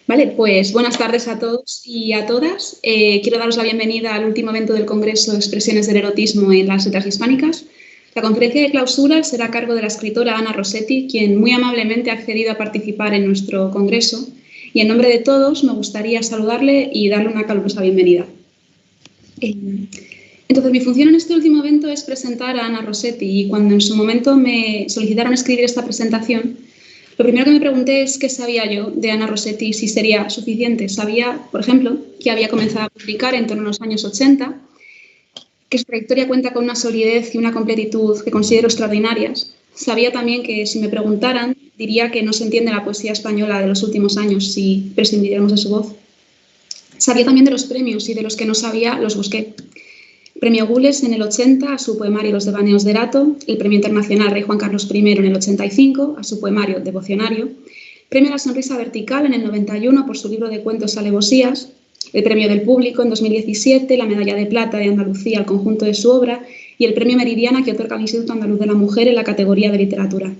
Vale, pues buenas tardes a todos y a todas. Quiero daros la bienvenida al último evento del Congreso Expresiones del Erotismo en las Letras Hispánicas. La conferencia de clausura será a cargo de la escritora Ana Rossetti, quien muy amablemente ha accedido a participar en nuestro congreso. Y en nombre de todos me gustaría saludarle y darle una calurosa bienvenida. Entonces, mi función en este último evento es presentar a Ana Rossetti, y cuando en su momento me solicitaron escribir esta presentación, lo primero que me pregunté es qué sabía yo de Ana Rossetti, si sería suficiente. Sabía, por ejemplo, que había comenzado a publicar en torno a los años 80, que su trayectoria cuenta con una solidez y una completitud que considero extraordinarias. Sabía también que, si me preguntaran, diría que no se entiende la poesía española de los últimos años si prescindiéramos de su voz. Sabía también de los premios, y de los que no sabía los busqué. Premio Gules en el 80 a su poemario Los devaneos de Erato, el Premio Internacional Rey Juan Carlos I en el 85 a su poemario Devocionario, Premio La Sonrisa Vertical en el 91 por su libro de cuentos Alevosías, el Premio del Público en 2017, la Medalla de Plata de Andalucía al conjunto de su obra y el Premio Meridiana que otorga el Instituto Andaluz de la Mujer en la categoría de literatura.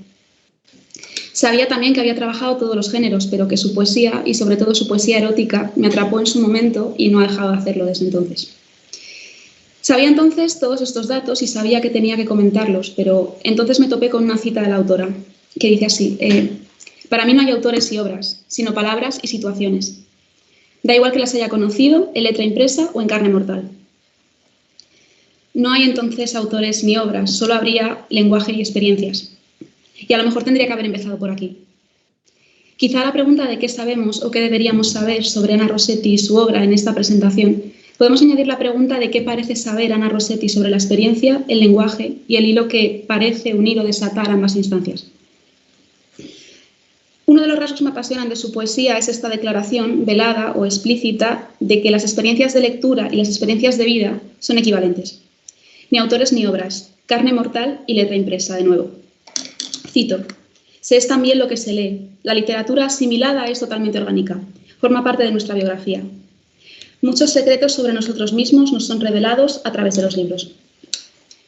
Sabía también que había trabajado todos los géneros, pero que su poesía, y sobre todo su poesía erótica, me atrapó en su momento y no ha dejado de hacerlo desde entonces. Sabía entonces todos estos datos y sabía que tenía que comentarlos, pero entonces me topé con una cita de la autora, que dice así: para mí no hay autores y obras, sino palabras y situaciones. Da igual que las haya conocido en letra impresa o en carne mortal. No hay entonces autores ni obras, solo habría lenguaje y experiencias. Y a lo mejor tendría que haber empezado por aquí. Quizá la pregunta de qué sabemos o qué deberíamos saber sobre Ana Rossetti y su obra en esta presentación, podemos añadir la pregunta de qué parece saber Ana Rossetti sobre la experiencia, el lenguaje y el hilo que parece unir o desatar ambas instancias. Uno de los rasgos que me apasionan de su poesía es esta declaración, velada o explícita, de que las experiencias de lectura y las experiencias de vida son equivalentes. Ni autores ni obras, carne mortal y letra impresa, de nuevo. Cito: se es también lo que se lee. La literatura asimilada es totalmente orgánica. Forma parte de nuestra biografía. Muchos secretos sobre nosotros mismos nos son revelados a través de los libros.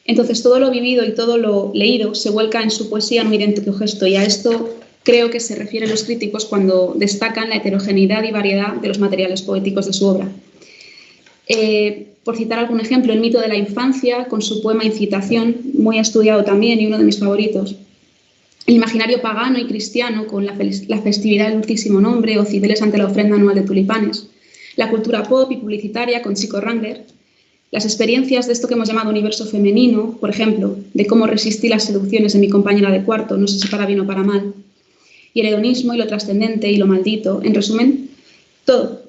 Entonces, todo lo vivido y todo lo leído se vuelca en su poesía en un idéntico gesto, y a esto creo que se refieren los críticos cuando destacan la heterogeneidad y variedad de los materiales poéticos de su obra. Por citar algún ejemplo, El mito de la infancia, con su poema Incitación, muy estudiado también y uno de mis favoritos. El imaginario pagano y cristiano, con la festividad del Dulcísimo Nombre o Cibeles ante la ofrenda anual de tulipanes. La cultura pop y publicitaria con Chico Wrangler. Las experiencias de esto que hemos llamado universo femenino, por ejemplo, de cómo resistí las seducciones de mi compañera de cuarto, no sé si para bien o para mal. Y el hedonismo y lo trascendente y lo maldito. En resumen, todo.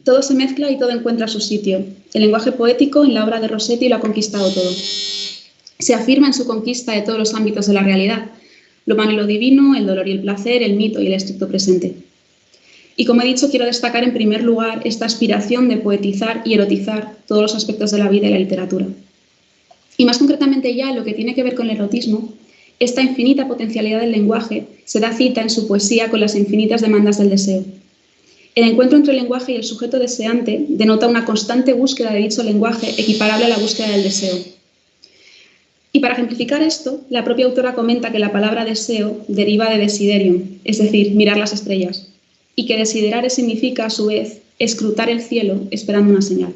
Todo se mezcla y todo encuentra su sitio. El lenguaje poético en la obra de Rossetti lo ha conquistado todo. Se afirma en su conquista de todos los ámbitos de la realidad: lo humano y lo divino, el dolor y el placer, el mito y el estricto presente. Y como he dicho, quiero destacar en primer lugar esta aspiración de poetizar y erotizar todos los aspectos de la vida y la literatura. Y más concretamente ya en lo que tiene que ver con el erotismo, esta infinita potencialidad del lenguaje se da cita en su poesía con las infinitas demandas del deseo. El encuentro entre el lenguaje y el sujeto deseante denota una constante búsqueda de dicho lenguaje equiparable a la búsqueda del deseo. Y para ejemplificar esto, la propia autora comenta que la palabra deseo deriva de desiderium, es decir, mirar las estrellas, y que desiderare significa, a su vez, escrutar el cielo esperando una señal.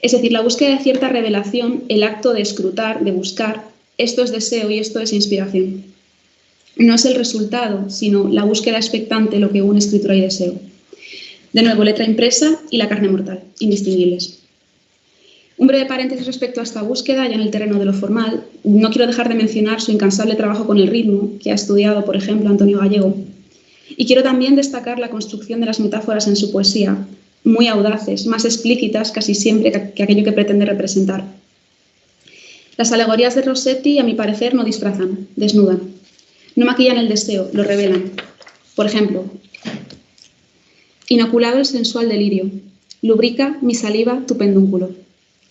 Es decir, la búsqueda de cierta revelación, el acto de escrutar, de buscar, esto es deseo y esto es inspiración. No es el resultado, sino la búsqueda expectante lo que une escritura y deseo. De nuevo, letra impresa y la carne mortal, indistinguibles. Un breve paréntesis respecto a esta búsqueda, ya en el terreno de lo formal. No quiero dejar de mencionar su incansable trabajo con el ritmo, que ha estudiado, por ejemplo, Antonio Gallego. Y quiero también destacar la construcción de las metáforas en su poesía, muy audaces, más explícitas casi siempre que aquello que pretende representar. Las alegorías de Rossetti, a mi parecer, no disfrazan, desnudan. No maquillan el deseo, lo revelan. Por ejemplo, inoculado el sensual delirio, lubrica mi saliva tu pendúnculo.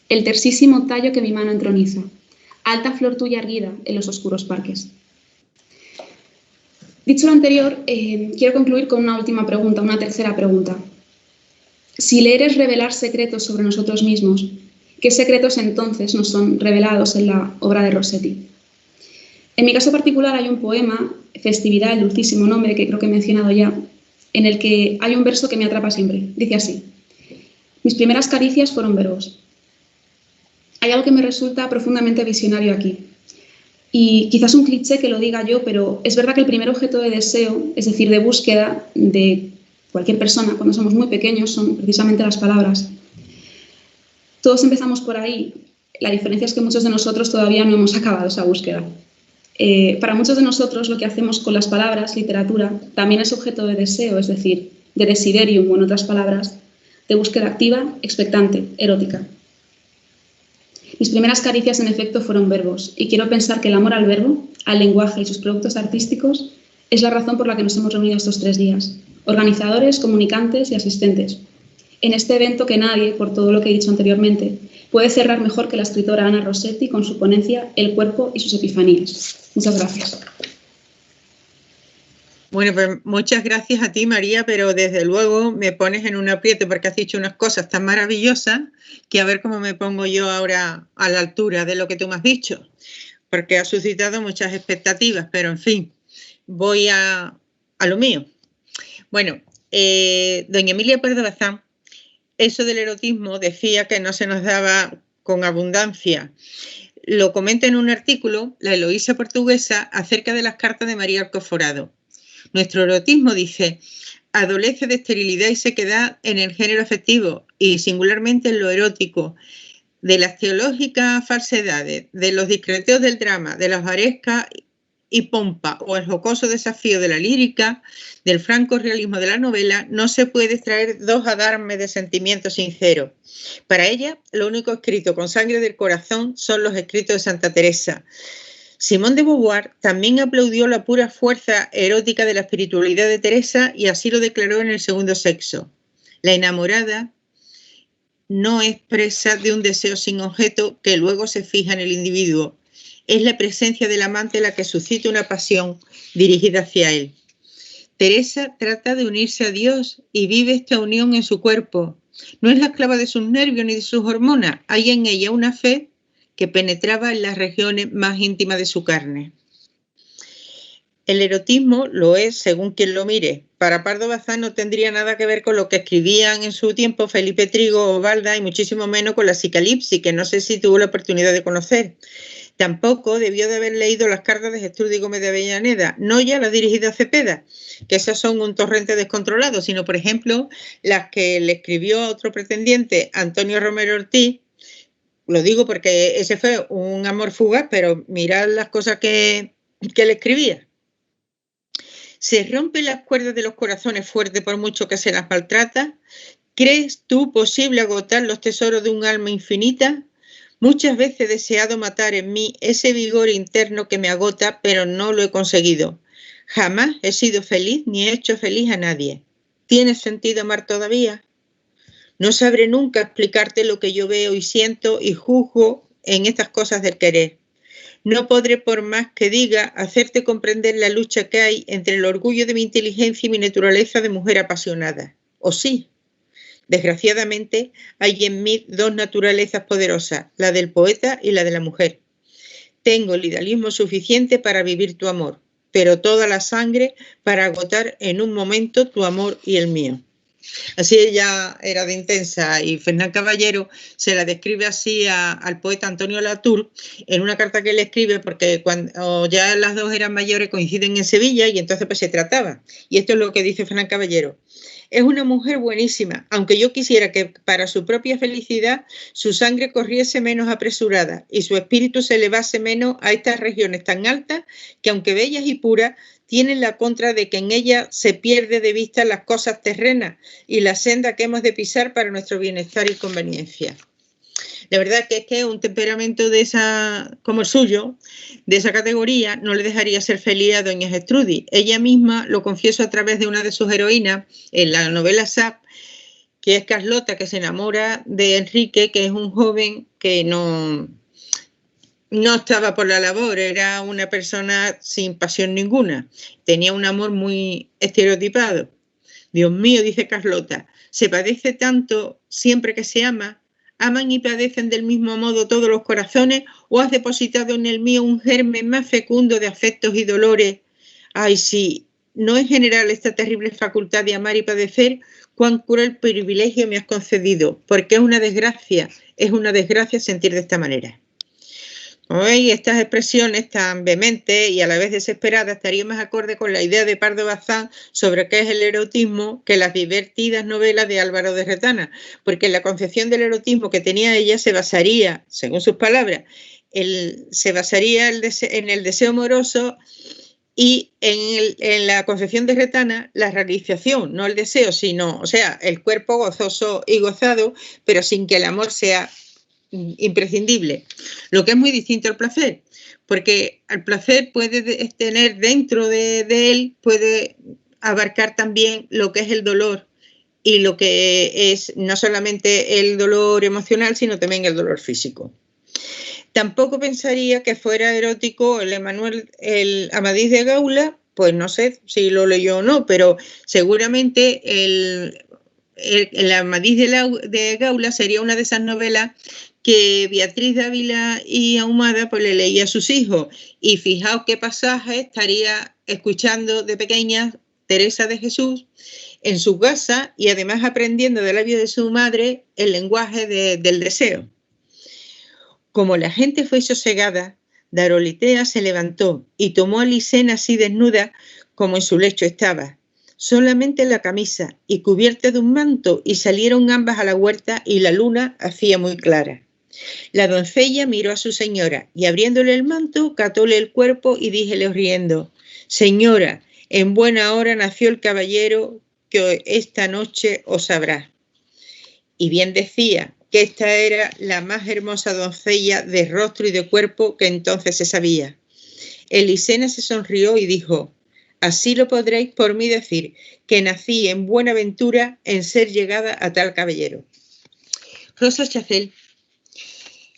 El tersísimo tallo que mi mano entroniza, alta flor tuya erguida en los oscuros parques. Dicho lo anterior, quiero concluir con una última pregunta, una tercera pregunta. Si leer es revelar secretos sobre nosotros mismos, ¿qué secretos entonces nos son revelados en la obra de Rossetti? En mi caso particular hay un poema, Festividad, el Dulcísimo Nombre, que creo que he mencionado ya, en el que hay un verso que me atrapa siempre. Dice así: mis primeras caricias fueron verbos. Hay algo que me resulta profundamente visionario aquí. Y quizás un cliché que lo diga yo, pero es verdad que el primer objeto de deseo, es decir, de búsqueda de cualquier persona cuando somos muy pequeños, son precisamente las palabras. Todos empezamos por ahí. La diferencia es que muchos de nosotros todavía no hemos acabado esa búsqueda. Para muchos de nosotros lo que hacemos con las palabras, literatura, también es objeto de deseo, es decir, de desiderium o en otras palabras, de búsqueda activa, expectante, erótica. Mis primeras caricias, en efecto, fueron verbos, y quiero pensar que el amor al verbo, al lenguaje y sus productos artísticos es la razón por la que nos hemos reunido estos 3 días, organizadores, comunicantes y asistentes, en este evento que nadie, por todo lo que he dicho anteriormente, puede cerrar mejor que la escritora Ana Rossetti con su ponencia El cuerpo y sus epifanías. Muchas gracias. Bueno, pues muchas gracias a ti, María, pero desde luego me pones en un aprieto porque has dicho unas cosas tan maravillosas que a ver cómo me pongo yo ahora a la altura de lo que tú me has dicho, porque ha suscitado muchas expectativas, pero en fin, voy a lo mío. Bueno, doña Emilia Pardo Bazán, eso del erotismo decía que no se nos daba con abundancia. Lo comenta en un artículo la Eloísa Portuguesa acerca de las cartas de María Alcoforado. Nuestro erotismo, dice, adolece de esterilidad y sequedad en el género afectivo y singularmente en lo erótico, de las teológicas falsedades, de los discreteos del drama, de la varesca y pompa o el jocoso desafío de la lírica, del franco realismo de la novela, no se puede extraer 2 adarmes de sentimiento sincero. Para ella, lo único escrito con sangre del corazón son los escritos de Santa Teresa. Simone de Beauvoir también aplaudió la pura fuerza erótica de la espiritualidad de Teresa y así lo declaró en El segundo sexo. La enamorada no es presa de un deseo sin objeto que luego se fija en el individuo. Es la presencia del amante la que suscita una pasión dirigida hacia él. Teresa trata de unirse a Dios y vive esta unión en su cuerpo. No es la esclava de sus nervios ni de sus hormonas. Hay en ella una fe que penetraba en las regiones más íntimas de su carne. El erotismo lo es según quien lo mire. Para Pardo Bazán no tendría nada que ver con lo que escribían en su tiempo Felipe Trigo o Balda y muchísimo menos con la psicalipsis, que no sé si tuvo la oportunidad de conocer. Tampoco debió de haber leído las cartas de Gertrudis Gómez de Avellaneda, no ya las dirigidas a Cepeda, que esas son un torrente descontrolado, sino, por ejemplo, las que le escribió a otro pretendiente, Antonio Romero Ortiz. Lo digo porque ese fue un amor fugaz, pero mirad las cosas que le escribía. ¿Se rompen las cuerdas de los corazones fuertes por mucho que se las maltrata? ¿Crees tú posible agotar los tesoros de un alma infinita? Muchas veces he deseado matar en mí ese vigor interno que me agota, pero no lo he conseguido. Jamás he sido feliz ni he hecho feliz a nadie. ¿Tienes sentido amar todavía? No sabré nunca explicarte lo que yo veo y siento y juzgo en estas cosas del querer. No podré, por más que diga, hacerte comprender la lucha que hay entre el orgullo de mi inteligencia y mi naturaleza de mujer apasionada. ¿O sí? Desgraciadamente, hay en mí 2 naturalezas poderosas, la del poeta y la de la mujer. Tengo el idealismo suficiente para vivir tu amor, pero toda la sangre para agotar en un momento tu amor y el mío. Así ella era de intensa y Fernán Caballero se la describe así al poeta Antonio Latour en una carta que le escribe porque cuando ya las 2 eran mayores coinciden en Sevilla y entonces pues se trataba. Y esto es lo que dice Fernán Caballero. Es una mujer buenísima, aunque yo quisiera que para su propia felicidad su sangre corriese menos apresurada y su espíritu se elevase menos a estas regiones tan altas que aunque bellas y puras, tienen la contra de que en ella se pierde de vista las cosas terrenas y la senda que hemos de pisar para nuestro bienestar y conveniencia. La verdad que es que un temperamento de esa, como el suyo, de esa categoría, no le dejaría ser feliz a doña Gertrudis. Ella misma lo confesó a través de una de sus heroínas en la novela Sap, que es Carlota, que se enamora de Enrique, que es un joven que no estaba por la labor, era una persona sin pasión ninguna, tenía un amor muy estereotipado. Dios mío, dice Carlota, se padece tanto siempre que se ama. ¿Aman y padecen del mismo modo todos los corazones o has depositado en el mío un germen más fecundo de afectos y dolores? Ay, sí, no en general esta terrible facultad de amar y padecer, cuán cruel privilegio me has concedido, porque es una desgracia sentir de esta manera. Como veis, estas expresiones tan vehementes y a la vez desesperadas estarían más acorde con la idea de Pardo Bazán sobre qué es el erotismo que las divertidas novelas de Álvaro de Retana, porque la concepción del erotismo que tenía ella se basaría, según sus palabras, se basaría en el deseo amoroso y en la concepción de Retana, la realización, no el deseo, sino, o sea, el cuerpo gozoso y gozado, pero sin que el amor sea imprescindible, lo que es muy distinto al placer, porque el placer puede tener dentro de él, puede abarcar también lo que es el dolor y lo que es no solamente el dolor emocional, sino también el dolor físico. Tampoco pensaría que fuera erótico el Amadís de Gaula, pues no sé si lo leyó o no, pero seguramente el Amadís de Gaula sería una de esas novelas que Beatriz de Ávila y Ahumada pues le leía a sus hijos, y fijaos qué pasaje estaría escuchando de pequeña Teresa de Jesús en su casa y además aprendiendo de labios de su madre el lenguaje del deseo. Como la gente fue sosegada, Darolitea se levantó y tomó a Lisena así desnuda como en su lecho estaba, solamente la camisa y cubierta de un manto, y salieron ambas a la huerta y la luna hacía muy clara. La doncella miró a su señora y abriéndole el manto, católe el cuerpo y díjele riendo: «Señora, en buena hora nació el caballero que esta noche os sabrá». Y bien decía que esta era la más hermosa doncella de rostro y de cuerpo que entonces se sabía. Elisena se sonrió y dijo: «Así lo podréis por mí decir, que nací en buena ventura en ser llegada a tal caballero». Rosa Chacel,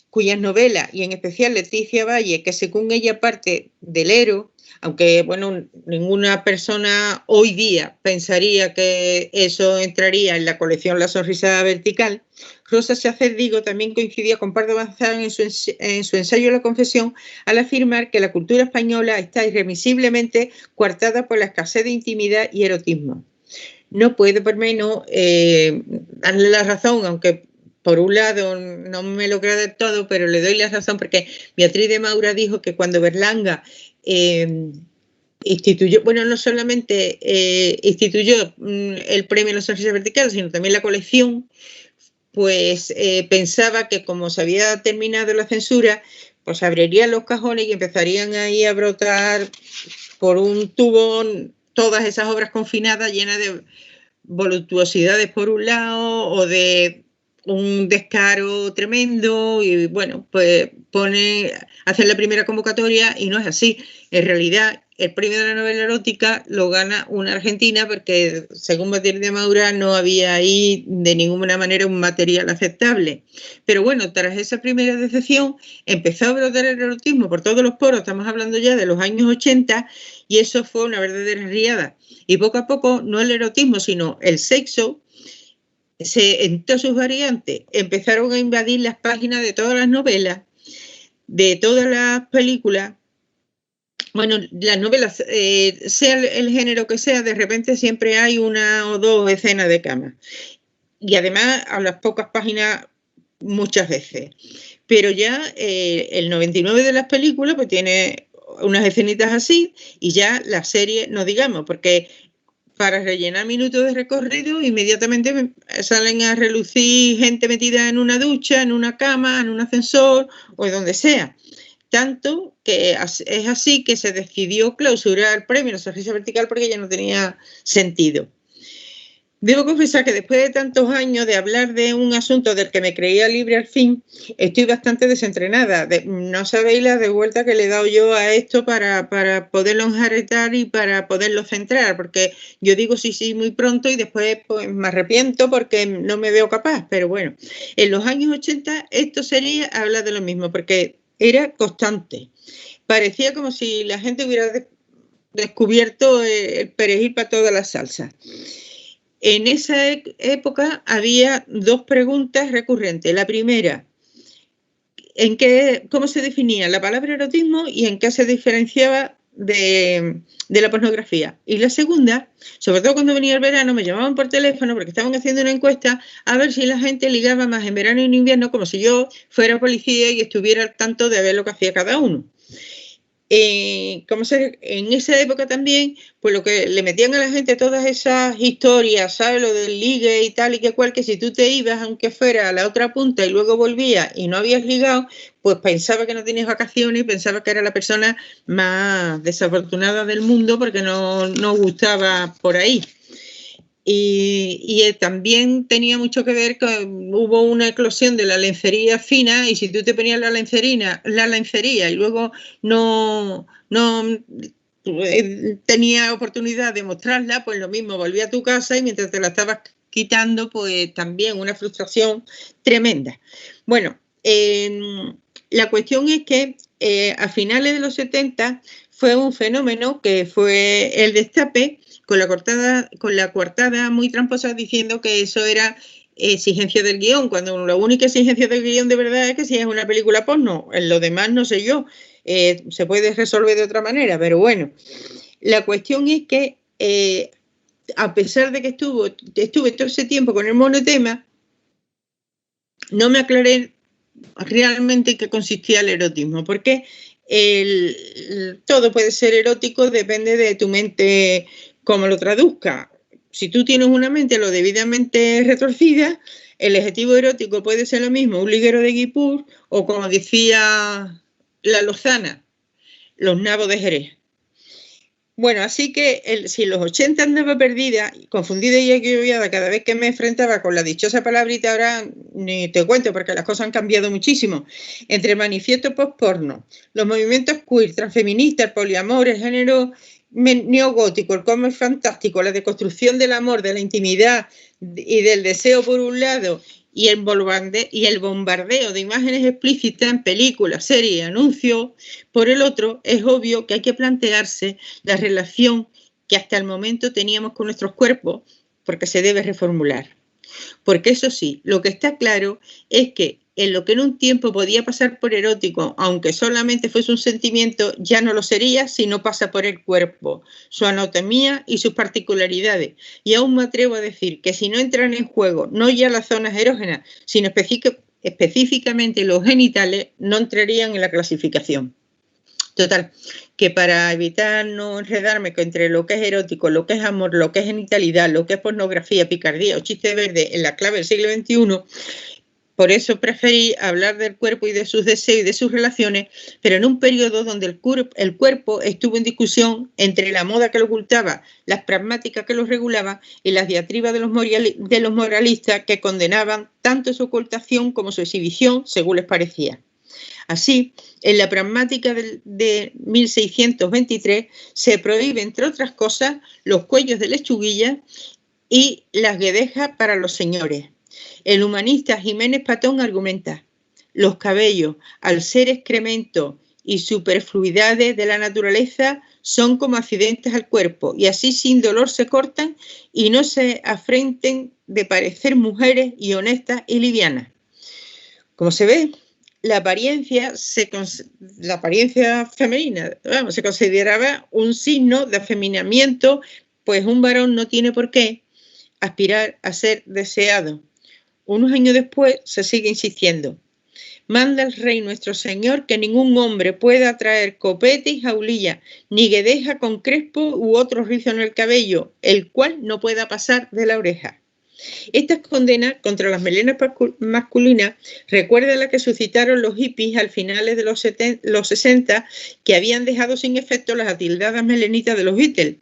cuyas novelas, y en especial Leticia Valle, que según ella parte del Ero, aunque bueno, ninguna persona hoy día pensaría que eso entraría en la colección La Sonrisa Vertical, Rosa Chacel, digo, también coincidía con Pardo Bazán en su ensayo La Confesión al afirmar que la cultura española está irremisiblemente coartada por la escasez de intimidad y erotismo. No puedo por menos darle la razón, aunque por un lado no me lo creo del todo, pero le doy la razón porque Beatriz de Maura dijo que cuando Berlanga instituyó, bueno, no solamente instituyó el premio La Sonrisa Vertical, sino también la colección, pues pensaba que como se había terminado la censura, pues abrirían los cajones y empezarían ahí a brotar por un tubo todas esas obras confinadas llenas de voluptuosidades por un lado o de un descaro tremendo, y bueno, pues hacen la primera convocatoria y no es así. En realidad, el premio de la novela erótica lo gana una argentina porque, según Beatriz de Maura, no había ahí de ninguna manera un material aceptable. Pero bueno, tras esa primera decepción, empezó a brotar el erotismo por todos los poros, estamos hablando ya de los años 80, y eso fue una verdadera riada. Y poco a poco, no el erotismo, sino el sexo, en todas sus variantes, empezaron a invadir las páginas de todas las novelas, de todas las películas. Bueno, las novelas, sea el género que sea, de repente siempre hay una o dos escenas de cama. Y además, a las pocas páginas, muchas veces. Pero ya el 99% de las películas pues tiene unas escenitas así, y ya la serie, no digamos, porque para rellenar minutos de recorrido, inmediatamente salen a relucir gente metida en una ducha, en una cama, en un ascensor o donde sea. Tanto que es así que se decidió clausurar el premio La Sonrisa Vertical porque ya no tenía sentido. Debo confesar que después de tantos años de hablar de un asunto del que me creía libre al fin, estoy bastante desentrenada. No sabéis la de vuelta que le he dado yo a esto para poderlo enjaretar y para poderlo centrar, porque yo digo sí muy pronto y después pues, me arrepiento porque no me veo capaz. Pero bueno, en los años 80 esto sería hablar de lo mismo, porque era constante. Parecía como si la gente hubiera descubierto el perejil para todas las salsas. En esa época había dos preguntas recurrentes. La primera, ¿cómo se definía la palabra erotismo y en qué se diferenciaba de la pornografía. Y la segunda, sobre todo cuando venía el verano, me llamaban por teléfono porque estaban haciendo una encuesta a ver si la gente ligaba más en verano y en invierno, como si yo fuera policía y estuviera al tanto de ver lo que hacía cada uno. En esa época también, pues lo que le metían a la gente todas esas historias, ¿sabes? Lo del ligue y tal y que cual, que si tú te ibas, aunque fuera a la otra punta y luego volvías y no habías ligado, pues pensaba que no tenías vacaciones y pensaba que era la persona más desafortunada del mundo porque no gustaba por ahí. Y también tenía mucho que ver con, hubo una eclosión de la lencería fina, y si tú te ponías la lencería y luego no tenía oportunidad de mostrarla, pues lo mismo, volvía a tu casa y mientras te la estabas quitando, pues también una frustración tremenda. Bueno, la cuestión es que a finales de los 70 fue un fenómeno que fue el destape, con la coartada muy tramposa diciendo que eso era exigencia del guión, cuando la única exigencia del guión de verdad es que si es una película porno, en lo demás no sé yo, se puede resolver de otra manera, pero bueno, la cuestión es que a pesar de que estuve todo ese tiempo con el monotema, no me aclaré realmente en qué consistía el erotismo, porque todo puede ser erótico, depende de tu mente cómo lo traduzca. Si tú tienes una mente lo debidamente retorcida, el adjetivo erótico puede ser lo mismo, un liguero de Guipur, o como decía la Lozana, los nabos de Jerez. Bueno, así que si en los 80 andaba perdida, confundida y equivocada cada vez que me enfrentaba con la dichosa palabrita, ahora ni te cuento porque las cosas han cambiado muchísimo. Entre manifiesto post-porno, los movimientos queer, transfeministas, el poliamor, el género neogótico, el cómic fantástico, la deconstrucción del amor, de la intimidad y del deseo por un lado, y el bombardeo de imágenes explícitas en películas, series y anuncios, por el otro, es obvio que hay que plantearse la relación que hasta el momento teníamos con nuestros cuerpos, porque se debe reformular. Porque eso sí, lo que está claro es que en lo que en un tiempo podía pasar por erótico, aunque solamente fuese un sentimiento, ya no lo sería si no pasa por el cuerpo, su anatomía y sus particularidades. Y aún me atrevo a decir que si no entran en juego no ya las zonas erógenas, sino específicamente los genitales, no entrarían en la clasificación. Total, que para evitar no enredarme entre lo que es erótico, lo que es amor, lo que es genitalidad, lo que es pornografía, picardía o chiste verde en la clave del siglo XXI, por eso preferí hablar del cuerpo y de sus deseos y de sus relaciones, pero en un periodo donde el cuerpo estuvo en discusión entre la moda que lo ocultaba, las pragmáticas que lo regulaban y las diatribas de los moralistas que condenaban tanto su ocultación como su exhibición, según les parecía. Así, en la pragmática de 1623 se prohíbe, entre otras cosas, los cuellos de lechuguilla y las guedejas para los señores. El humanista Jiménez Patón argumenta: los cabellos, al ser excremento y superfluidades de la naturaleza, son como accidentes al cuerpo y así sin dolor se cortan y no se afrenten de parecer mujeres y honestas y livianas. Como se ve, la apariencia femenina, se consideraba un signo de afeminamiento, pues un varón no tiene por qué aspirar a ser deseado. Unos años después se sigue insistiendo: manda el rey nuestro señor que ningún hombre pueda traer copete y jaulilla, ni guedeja con crespo u otro rizo en el cabello, el cual no pueda pasar de la oreja. Estas condenas contra las melenas masculinas recuerdan la que suscitaron los hippies al finales de los 60, que habían dejado sin efecto las atildadas melenitas de los Beatles.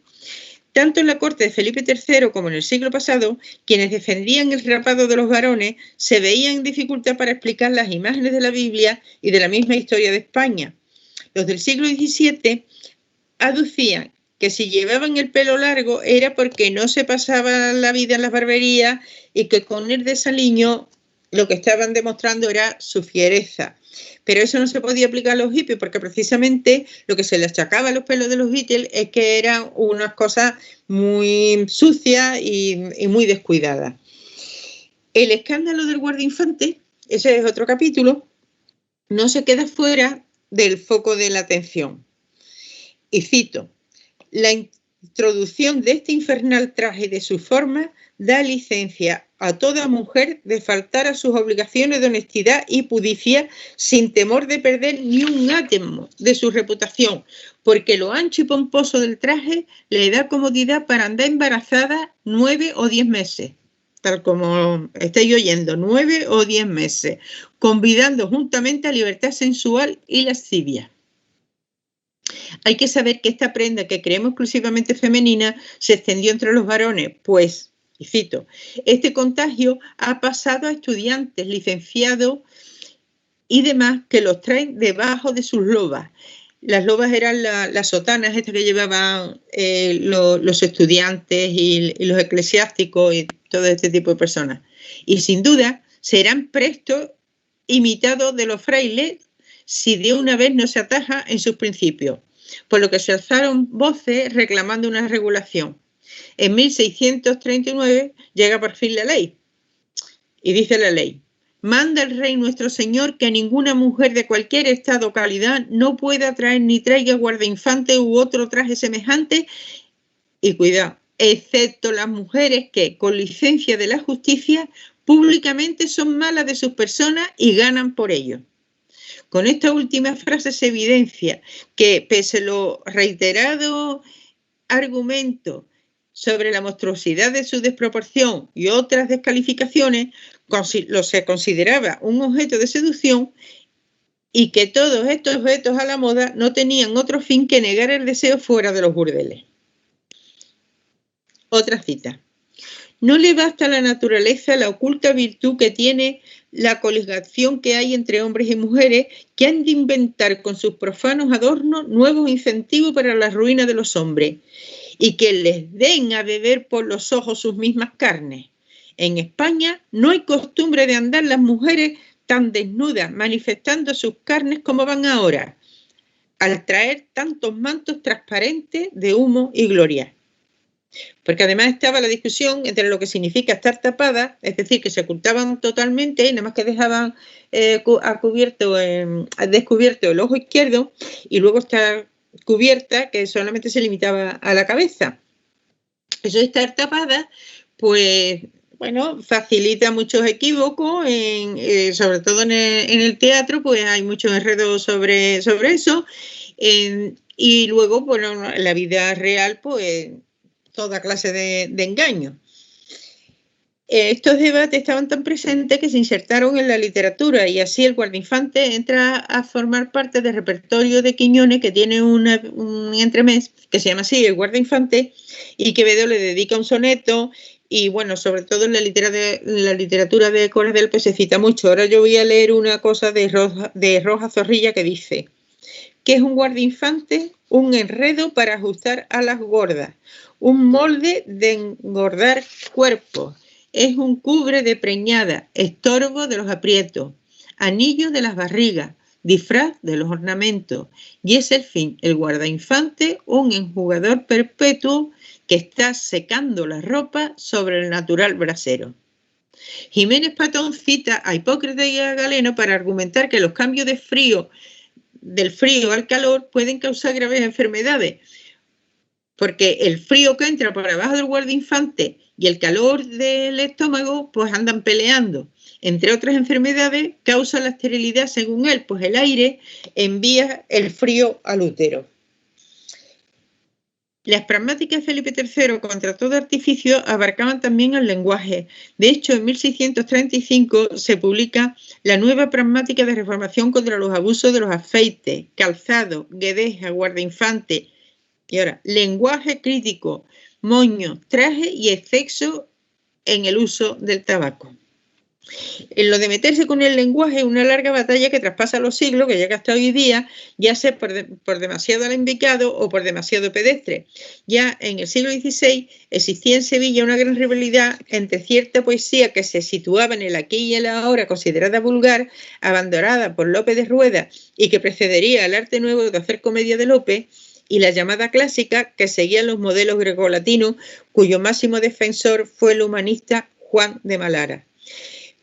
Tanto en la corte de Felipe III como en el siglo pasado, quienes defendían el rapado de los varones se veían en dificultad para explicar las imágenes de la Biblia y de la misma historia de España. Los del siglo XVII aducían que si llevaban el pelo largo era porque no se pasaban la vida en las barberías y que con el desaliño lo que estaban demostrando era su fiereza. Pero eso no se podía aplicar a los hippies porque precisamente lo que se les achacaba a los pelos de los Beatles es que eran unas cosas muy sucias y muy descuidadas. El escándalo del guardainfante, ese es otro capítulo, no se queda fuera del foco de la atención. y cito, la introducción de este infernal traje y de su forma da licencia a toda mujer de faltar a sus obligaciones de honestidad y pudicicia sin temor de perder ni un átomo de su reputación, porque lo ancho y pomposo del traje le da comodidad para andar embarazada 9 o 10 meses, tal como estáis oyendo, 9 o 10 meses, convidando juntamente a libertad sensual y lascivia. Hay que saber que esta prenda que creemos exclusivamente femenina se extendió entre los varones, pues, y cito, este contagio ha pasado a estudiantes, licenciados y demás que los traen debajo de sus lobas. Las lobas eran las sotanas estas que llevaban los estudiantes y los eclesiásticos y todo este tipo de personas. Y sin duda serán presto imitados de los frailes si de una vez no se ataja en sus principios, por lo que se alzaron voces reclamando una regulación. En 1639 llega por fin la ley, y dice la ley, manda el rey nuestro señor que ninguna mujer de cualquier estado o calidad no pueda traer ni traiga guardainfante u otro traje semejante, y cuidado, excepto las mujeres que, con licencia de la justicia, públicamente son malas de sus personas y ganan por ello. Con esta última frase se evidencia que, pese a los reiterados argumentos sobre la monstruosidad de su desproporción y otras descalificaciones, se consideraba un objeto de seducción y que todos estos objetos a la moda no tenían otro fin que negar el deseo fuera de los burdeles. Otra cita. No le basta a la naturaleza la oculta virtud que tiene la coligación que hay entre hombres y mujeres que han de inventar con sus profanos adornos nuevos incentivos para la ruina de los hombres y que les den a beber por los ojos sus mismas carnes. En España no hay costumbre de andar las mujeres tan desnudas, manifestando sus carnes como van ahora, al traer tantos mantos transparentes de humo y gloria. Porque además estaba la discusión entre lo que significa estar tapada, es decir, que se ocultaban totalmente y nada más que dejaban descubierto el ojo izquierdo, y luego estar cubierta, que solamente se limitaba a la cabeza. Eso de estar tapada, pues, bueno, facilita muchos equívocos, sobre todo en el teatro, pues hay muchos enredos sobre eso, y luego, bueno, en la vida real, pues, toda clase de engaños. Estos debates estaban tan presentes que se insertaron en la literatura y así el guardainfante entra a formar parte del repertorio de Quiñones, que tiene un entremés que se llama así, el guardainfante, y Quevedo le dedica un soneto y bueno, sobre todo en la literatura de Corazel pues se cita mucho. Ahora yo voy a leer una cosa de Rojas Zorrilla que dice: ¿qué es un guardainfante? Un enredo para ajustar alas gordas, un molde de engordar cuerpos. Es un cubre de preñada, estorbo de los aprietos, anillo de las barrigas, disfraz de los ornamentos. Y es el fin, el guardainfante, un enjugador perpetuo que está secando la ropa sobre el natural brasero. Jiménez Patón cita a Hipócrates y a Galeno para argumentar que los cambios del frío al calor pueden causar graves enfermedades, porque el frío que entra por debajo del guardainfante y el calor del estómago pues andan peleando. Entre otras enfermedades, causa la esterilidad según él, pues el aire envía el frío al útero. Las pragmáticas de Felipe III contra todo artificio abarcaban también el lenguaje. De hecho, en 1635 se publica la nueva pragmática de reformación contra los abusos de los afeites, calzado, guedeja, guardainfante. Y ahora, lenguaje crítico, moño, traje y exceso en el uso del tabaco. En lo de meterse con el lenguaje es una larga batalla que traspasa los siglos, que llega hasta hoy día, ya sea por demasiado alambicado o por demasiado pedestre. Ya en el siglo XVI existía en Sevilla una gran rivalidad entre cierta poesía que se situaba en el aquí y el ahora, considerada vulgar, abandonada por Lope de Rueda y que precedería al arte nuevo de hacer comedia de Lope, y la llamada clásica, que seguía los modelos grecolatinos, cuyo máximo defensor fue el humanista Juan de Malara.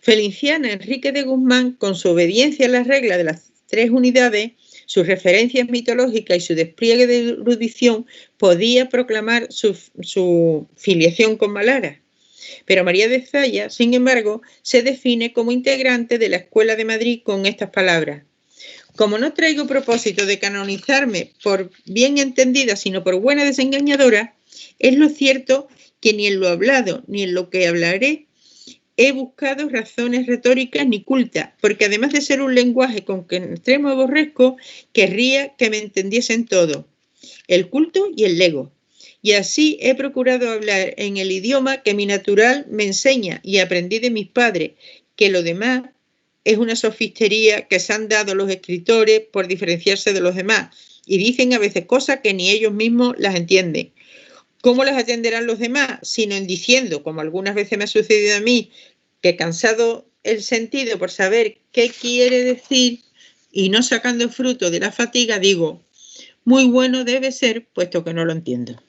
Feliciana Enrique de Guzmán, con su obediencia a las reglas de las tres unidades, sus referencias mitológicas y su despliegue de erudición, podía proclamar su filiación con Malara. Pero María de Zayas, sin embargo, se define como integrante de la Escuela de Madrid con estas palabras: como no traigo propósito de canonizarme por bien entendida, sino por buena desengañadora, es lo cierto que ni en lo hablado ni en lo que hablaré he buscado razones retóricas ni cultas, porque además de ser un lenguaje con que en extremo aborrezco, querría que me entendiesen todo, el culto y el lego. Y así he procurado hablar en el idioma que mi natural me enseña y aprendí de mis padres, que lo demás es una sofistería que se han dado los escritores por diferenciarse de los demás, y dicen a veces cosas que ni ellos mismos las entienden. ¿Cómo las atenderán los demás? Sino en diciendo, como algunas veces me ha sucedido a mí, que cansado el sentido por saber qué quiere decir y no sacando fruto de la fatiga, digo, muy bueno debe ser, puesto que no lo entiendo.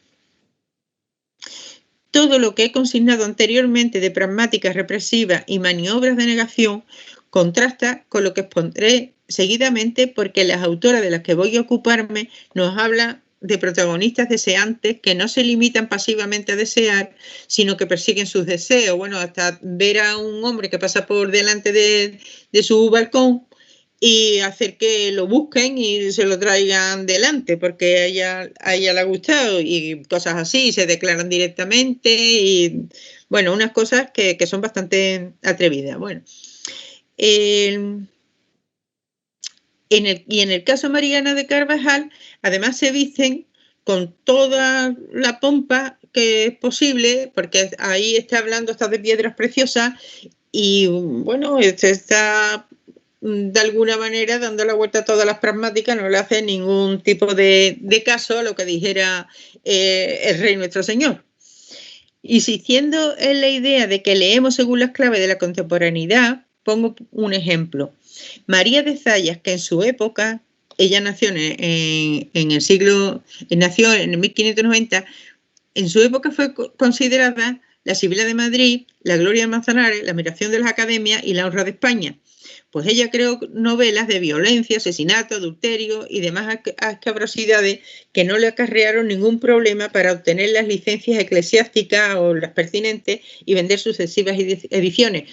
Todo lo que he consignado anteriormente de pragmática represiva y maniobras de negación contrasta con lo que expondré seguidamente, porque las autoras de las que voy a ocuparme nos hablan de protagonistas deseantes que no se limitan pasivamente a desear, sino que persiguen sus deseos. Bueno, hasta ver a un hombre que pasa por delante de su balcón y hacer que lo busquen y se lo traigan delante porque a ella le ha gustado, y cosas así, se declaran directamente, y bueno, unas cosas que son bastante atrevidas. Bueno, en el caso Mariana de Carvajal, además se visten con toda la pompa que es posible, porque ahí está hablando hasta de piedras preciosas, y bueno, está de alguna manera dando la vuelta a todas las pragmáticas, no le hace ningún tipo de caso a lo que dijera el Rey Nuestro Señor. Insistiendo en la idea de que leemos según las claves de la contemporaneidad, pongo un ejemplo. María de Zayas, que en su época, ella nació nació en el 1590, en su época fue considerada la Sibila de Madrid, la Gloria de Manzanares, la admiración de las academias y la honra de España. Pues ella creó novelas de violencia, asesinato, adulterio y demás escabrosidades que no le acarrearon ningún problema para obtener las licencias eclesiásticas o las pertinentes y vender sucesivas ediciones.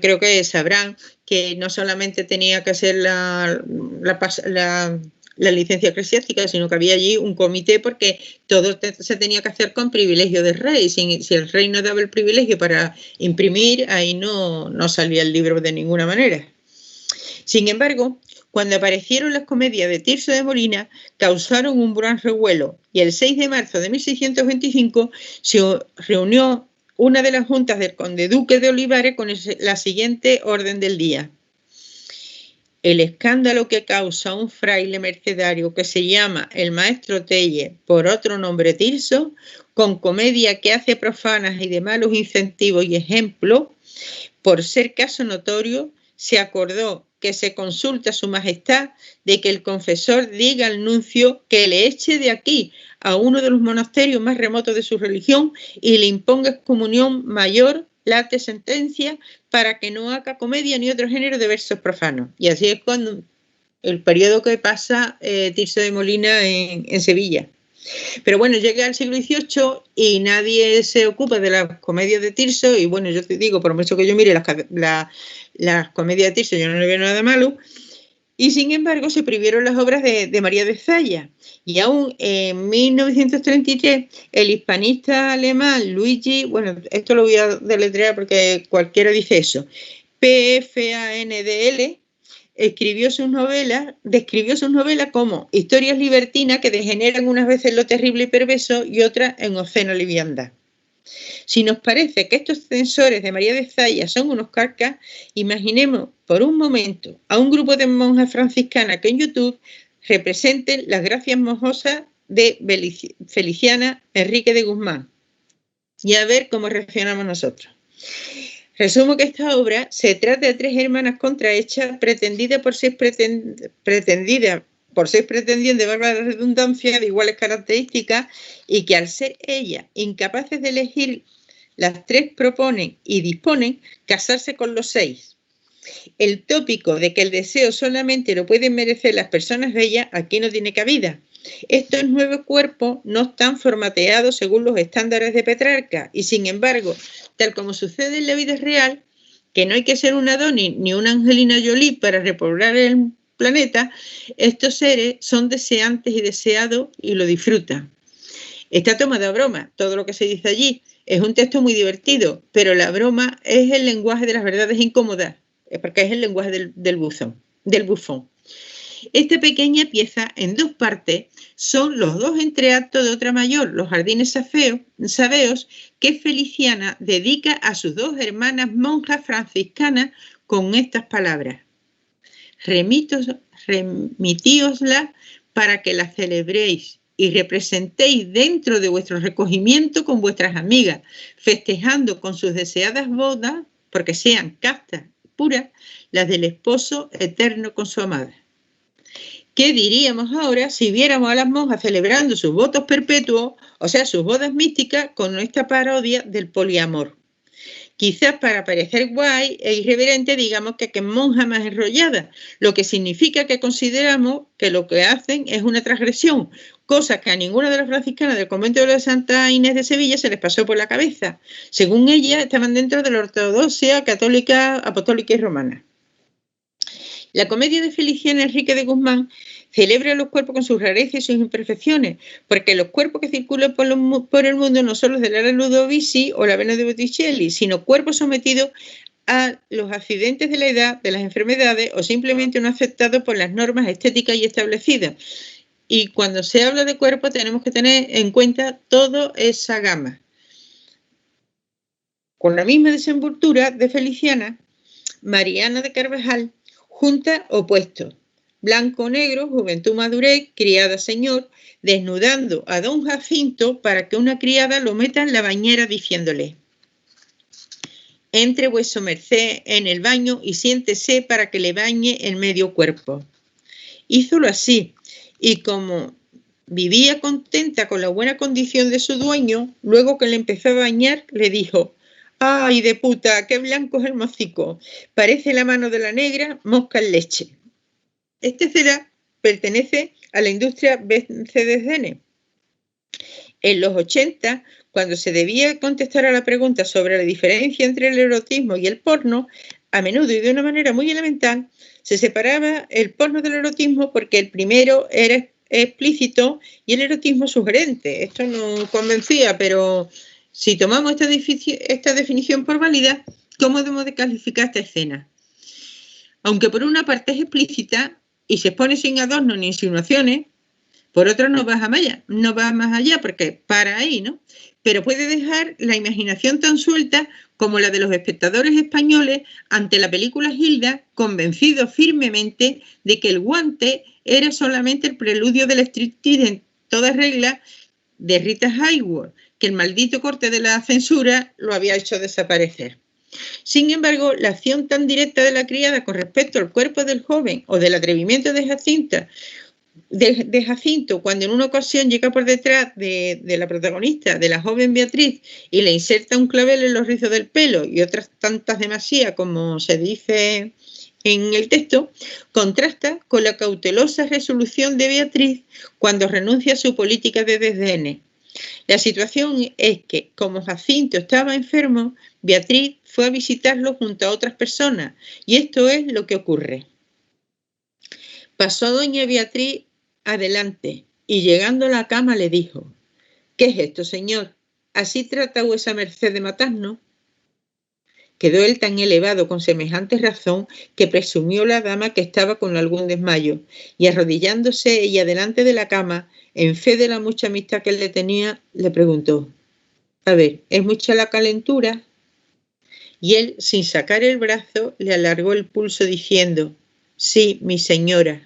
Creo que sabrán que no solamente tenía que ser la licencia eclesiástica, sino que había allí un comité, porque todo se tenía que hacer con privilegio del rey. Si el rey no daba el privilegio para imprimir, ahí no salía el libro de ninguna manera. Sin embargo, cuando aparecieron las comedias de Tirso de Molina, causaron un gran revuelo, y el 6 de marzo de 1625 se reunió una de las juntas del conde duque de Olivares con la siguiente orden del día: el escándalo que causa un fraile mercedario que se llama el maestro Telle, por otro nombre Tirso, con comedia que hace profanas y de malos incentivos y ejemplos, por ser caso notorio, se acordó que se consulte a su majestad de que el confesor diga al nuncio que le eche de aquí a uno de los monasterios más remotos de su religión y le imponga excomunión mayor, late sentencia, para que no haga comedia ni otro género de versos profanos. Y así es cuando el periodo que pasa Tirso de Molina en Sevilla. Pero bueno, llega al siglo XVIII y nadie se ocupa de las comedias de Tirso, y bueno, yo te digo, por mucho que yo mire las comedias de Tirso, yo no le veo nada de malo, y sin embargo se prohibieron las obras de María de Zayas, y aún en 1933 el hispanista alemán Luigi, bueno, esto lo voy a deletrear porque cualquiera dice eso, Pfandl, describió sus novelas como historias libertinas que degeneran unas veces en lo terrible y perverso y otras en obscena liviandad. Si nos parece que estos censores de María de Zayas son unos carcas, imaginemos por un momento a un grupo de monjas franciscanas que en YouTube representen las gracias mojosas de Feliciana Enrique de Guzmán, y a ver cómo reaccionamos nosotros. Resumo que esta obra se trata de tres hermanas contrahechas pretendidas por seis pretendientes, valga la redundancia, de iguales características, y que al ser ellas incapaces de elegir, las tres proponen y disponen casarse con los seis. El tópico de que el deseo solamente lo pueden merecer las personas bellas aquí no tiene cabida. Estos nuevos cuerpos no están formateados según los estándares de Petrarca y, sin embargo, tal como sucede en la vida real, que no hay que ser una Adonis ni una Angelina Jolie para repoblar el planeta, estos seres son deseantes y deseados y lo disfrutan. Está tomado a broma todo lo que se dice allí. Es un texto muy divertido, pero la broma es el lenguaje de las verdades incómodas, porque es el lenguaje del bufón. Esta pequeña pieza, en dos partes, son los dos entreactos de otra mayor, Los jardines sabeos, que Feliciana dedica a sus dos hermanas monjas franciscanas con estas palabras: remitíosla para que la celebréis y representéis dentro de vuestro recogimiento con vuestras amigas, festejando con sus deseadas bodas, porque sean castas y puras, las del esposo eterno con su amada. ¿Qué diríamos ahora si viéramos a las monjas celebrando sus votos perpetuos, o sea, sus bodas místicas, con esta parodia del poliamor? Quizás para parecer guay e irreverente digamos que es monja más enrollada, lo que significa que consideramos que lo que hacen es una transgresión, cosa que a ninguna de las franciscanas del convento de la Santa Inés de Sevilla se les pasó por la cabeza. Según ella, estaban dentro de la ortodoxia católica, apostólica y romana. La comedia de Feliciana Enrique de Guzmán celebra los cuerpos con sus rarezas y sus imperfecciones, porque los cuerpos que circulan por el mundo no son los de Lara Ludovisi o la Venus de Botticelli, sino cuerpos sometidos a los accidentes de la edad, de las enfermedades o simplemente no aceptados por las normas estéticas y establecidas. Y cuando se habla de cuerpo tenemos que tener en cuenta toda esa gama. Con la misma desenvoltura de Feliciana, Mariana de Carvajal junta opuestos: blanco-negro, juventud madurez, criada señor, desnudando a don Jacinto para que una criada lo meta en la bañera diciéndole: entre vuesa merced en el baño y siéntese para que le bañe el medio cuerpo. Hízolo así, y como vivía contenta con la buena condición de su dueño, luego que le empezó a bañar, le dijo: ¡ay, de puta, qué blanco es el mocico! Parece la mano de la negra, mosca en leche. Este cera pertenece a la industria Mercedes-Benz. En los 80, cuando se debía contestar a la pregunta sobre la diferencia entre el erotismo y el porno, a menudo y de una manera muy elemental, se separaba el porno del erotismo porque el primero era explícito y el erotismo sugerente. Esto no convencía, pero si tomamos esta definición por válida, ¿cómo debemos de calificar esta escena? Aunque por una parte es explícita y se expone sin adornos ni insinuaciones, por otra no va más allá porque para ahí, ¿no? Pero puede dejar la imaginación tan suelta como la de los espectadores españoles ante la película Hilda, convencidos firmemente de que el guante era solamente el preludio del striptease en toda regla de Rita Hayworth, que el maldito corte de la censura lo había hecho desaparecer. Sin embargo, la acción tan directa de la criada con respecto al cuerpo del joven o del atrevimiento de Jacinto, cuando en una ocasión llega por detrás de la protagonista, de la joven Beatriz, y le inserta un clavel en los rizos del pelo y otras tantas demasías, como se dice en el texto, contrasta con la cautelosa resolución de Beatriz cuando renuncia a su política de desdén. La situación es que, como Jacinto estaba enfermo, Beatriz fue a visitarlo junto a otras personas, y esto es lo que ocurre. Pasó doña Beatriz adelante y llegando a la cama le dijo: ¿qué es esto, señor? ¿Así trata vuesa merced de matarnos? Quedó él tan elevado con semejante razón que presumió la dama que estaba con algún desmayo, y arrodillándose ella delante de la cama, en fe de la mucha amistad que él le tenía, le preguntó: a ver, ¿es mucha la calentura? Y él, sin sacar el brazo, le alargó el pulso diciendo: sí, mi señora.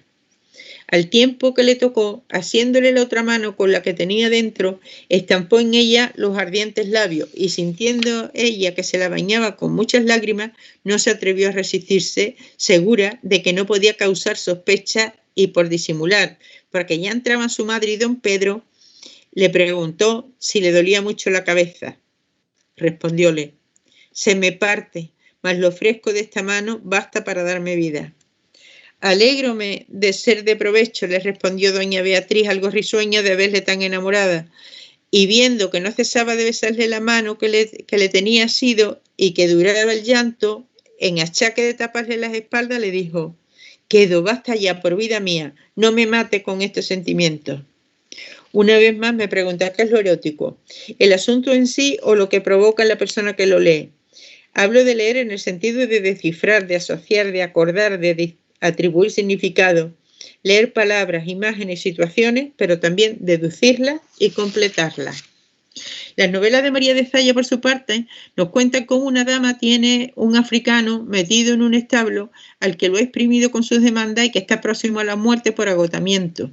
Al tiempo que le tocó, haciéndole la otra mano con la que tenía dentro, estampó en ella los ardientes labios y sintiendo ella que se la bañaba con muchas lágrimas, no se atrevió a resistirse, segura de que no podía causar sospecha y por disimular, porque ya entraban su madre y don Pedro, le preguntó si le dolía mucho la cabeza. Respondióle: se me parte, mas lo fresco de esta mano basta para darme vida. Alégrome de ser de provecho, le respondió doña Beatriz, algo risueña de verle tan enamorada, y viendo que no cesaba de besarle la mano que le tenía asido y que duraba el llanto, en achaque de taparle las espaldas, le dijo: «Quedo, basta ya, por vida mía, no me mate con estos sentimientos». Una vez más me pregunta: ¿qué es lo erótico? ¿El asunto en sí o lo que provoca en la persona que lo lee? Hablo de leer en el sentido de descifrar, de asociar, de acordar, de atribuir significado, leer palabras, imágenes, situaciones, pero también deducirlas y completarlas. Las novelas de María de Zaya, por su parte, nos cuentan cómo una dama tiene un africano metido en un establo al que lo ha exprimido con sus demandas y que está próximo a la muerte por agotamiento.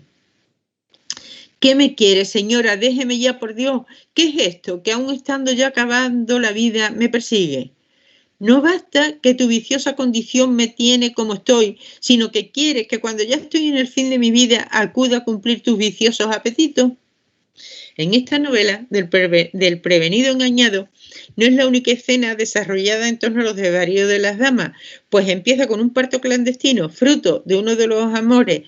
¿Qué me quiere, señora? Déjeme ya, por Dios. ¿Qué es esto? Que aún estando ya acabando la vida me persigue. No basta que tu viciosa condición me tiene como estoy, sino que quieres que cuando ya estoy en el fin de mi vida acuda a cumplir tus viciosos apetitos. En esta novela del prevenido engañado no es la única escena desarrollada en torno a los desvaríos de las damas, pues empieza con un parto clandestino, fruto de unos amores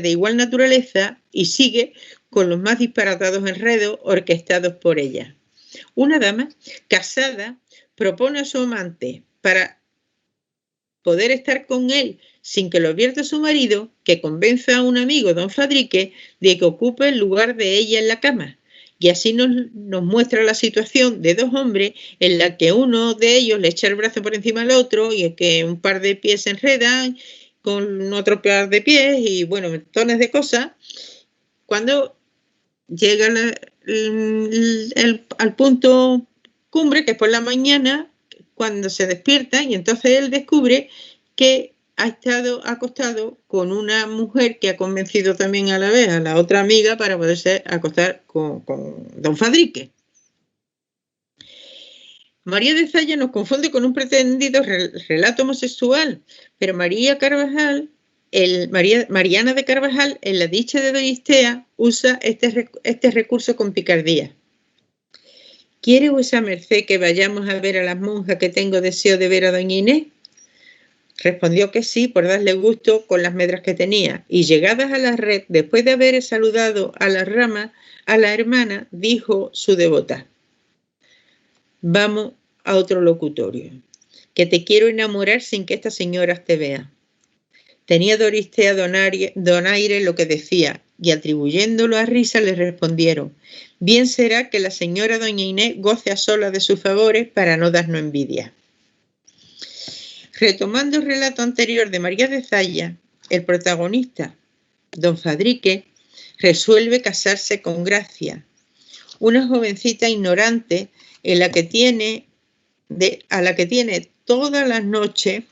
de igual naturaleza, y sigue con los más disparatados enredos orquestados por ella. Una dama casada propone a su amante, para poder estar con él sin que lo advierta su marido, que convenza a un amigo, don Fadrique, de que ocupe el lugar de ella en la cama. Y así nos muestra la situación de dos hombres en la que uno de ellos le echa el brazo por encima del otro y es que un par de pies se enredan con otro par de pies y bueno, montones de cosas. Cuando llega al punto cumbre, que es por la mañana, cuando se despierta, y entonces él descubre que ha estado acostado con una mujer que ha convencido también a la vez a la otra amiga para poderse acostar con don Fadrique. María de Zaya nos confunde con un pretendido relato homosexual, pero Mariana de Carvajal, en La dicha de Doristea, usa este recurso con picardía. ¿Quiere vuesa merced que vayamos a ver a las monjas, que tengo deseo de ver a doña Inés? Respondió que sí, por darle gusto con las medras que tenía, y llegadas a la red, después de haber saludado a la rama, a la hermana, dijo su devota: «Vamos a otro locutorio, que te quiero enamorar sin que estas señoras te vean». Tenía Doristea donaire lo que decía, y atribuyéndolo a risa le respondieron: «Bien será que la señora doña Inés goce a solas de sus favores para no darnos envidia». Retomando el relato anterior de María de Zaya, el protagonista, don Fadrique, resuelve casarse con Gracia, una jovencita ignorante a la que tiene todas las noches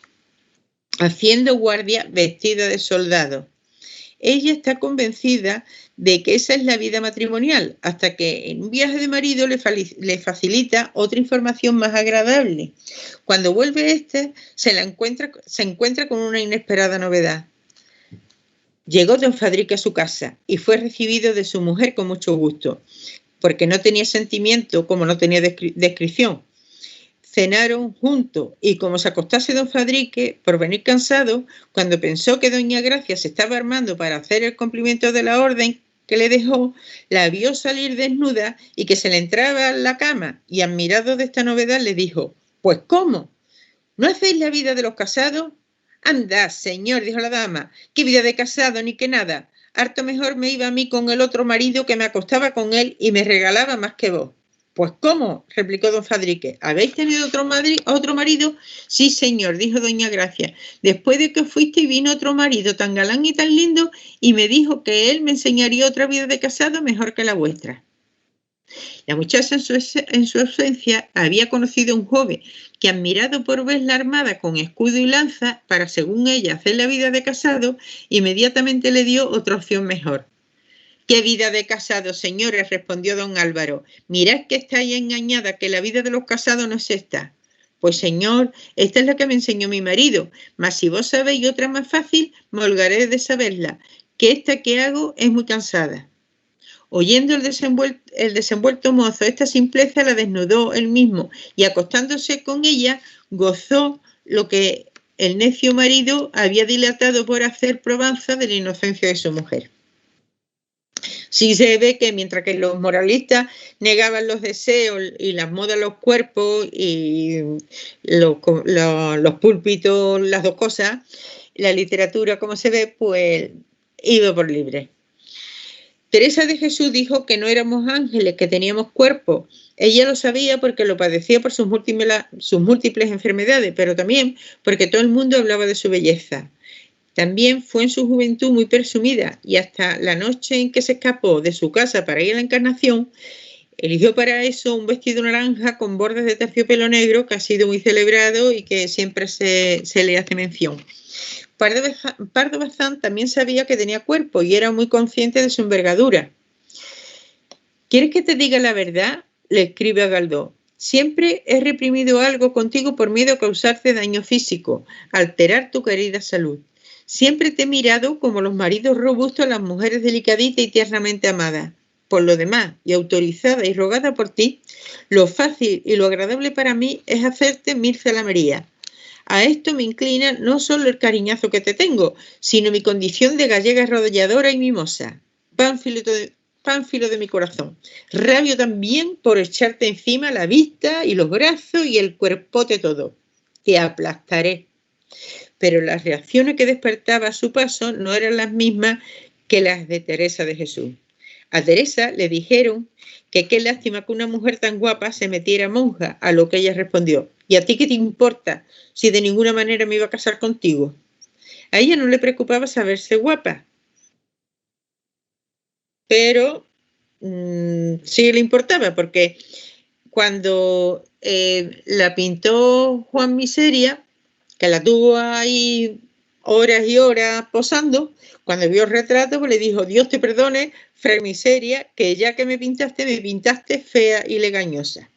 haciendo guardia vestida de soldado. Ella está convencida de que esa es la vida matrimonial, hasta que en un viaje de marido le facilita otra información más agradable. Cuando vuelve se encuentra con una inesperada novedad. Llegó don Fadrique a su casa y fue recibido de su mujer con mucho gusto, porque no tenía sentimiento como no tenía descripción. Cenaron juntos y como se acostase don Fadrique, por venir cansado, cuando pensó que doña Gracia se estaba armando para hacer el cumplimiento de la orden que le dejó, la vio salir desnuda y que se le entraba en la cama, y admirado de esta novedad le dijo: «¿Pues cómo? ¿No hacéis la vida de los casados?» «Anda, señor», dijo la dama, «qué vida de casado ni qué nada. Harto mejor me iba a mí con el otro marido, que me acostaba con él y me regalaba más que vos». «¿Pues cómo?», replicó don Fadrique. «¿Habéis tenido otro marido?» «Sí, señor», dijo doña Gracia. «Después de que fuiste vino otro marido tan galán y tan lindo y me dijo que él me enseñaría otra vida de casado mejor que la vuestra». La muchacha en su ausencia había conocido a un joven que, admirado por verla armada con escudo y lanza para, según ella, hacer la vida de casado, inmediatamente le dio otra opción mejor. «¿Qué vida de casado, señores?», respondió don Álvaro. «Mirad que estáis engañada, que la vida de los casados no es esta». «Pues, señor, esta es la que me enseñó mi marido, mas si vos sabéis otra más fácil, me holgaré de saberla, que esta que hago es muy cansada». Oyendo el desenvuelto mozo esta simpleza, la desnudó él mismo y acostándose con ella gozó lo que el necio marido había dilatado por hacer probanza de la inocencia de su mujer. Sí se ve que mientras que los moralistas negaban los deseos y las modas a los cuerpos y los púlpitos, las dos cosas, la literatura, como se ve, pues iba por libre. Teresa de Jesús dijo que no éramos ángeles, que teníamos cuerpo. Ella lo sabía porque lo padecía por sus múltiples enfermedades, pero también porque todo el mundo hablaba de su belleza. También fue en su juventud muy presumida y hasta la noche en que se escapó de su casa para ir a la Encarnación, eligió para eso un vestido naranja con bordes de terciopelo negro que ha sido muy celebrado y que siempre se le hace mención. Pardo Bazán también sabía que tenía cuerpo y era muy consciente de su envergadura. ¿Quieres que te diga la verdad?, le escribe a Galdós. Siempre he reprimido algo contigo por miedo a causarte daño físico, a alterar tu querida salud. Siempre te he mirado como los maridos robustos a las mujeres delicaditas y tiernamente amadas. Por lo demás, y autorizada y rogada por ti, lo fácil y lo agradable para mí es hacerte 1000 zalamerías. A esto me inclina no solo el cariñazo que te tengo, sino mi condición de gallega arrodilladora y mimosa. Pánfilo de mi corazón. Rabio también por echarte encima la vista y los brazos y el cuerpote todo. Te aplastaré. Pero las reacciones que despertaba a su paso no eran las mismas que las de Teresa de Jesús. A Teresa le dijeron que qué lástima que una mujer tan guapa se metiera monja, a lo que ella respondió: ¿y a ti qué te importa si de ninguna manera me iba a casar contigo? A ella no le preocupaba saberse guapa, pero sí le importaba, porque cuando la pintó Juan Miseria, que la tuvo ahí horas y horas posando, cuando vio el retrato, pues le dijo: Dios te perdone, Fray Miseria, que ya que me pintaste fea y legañosa.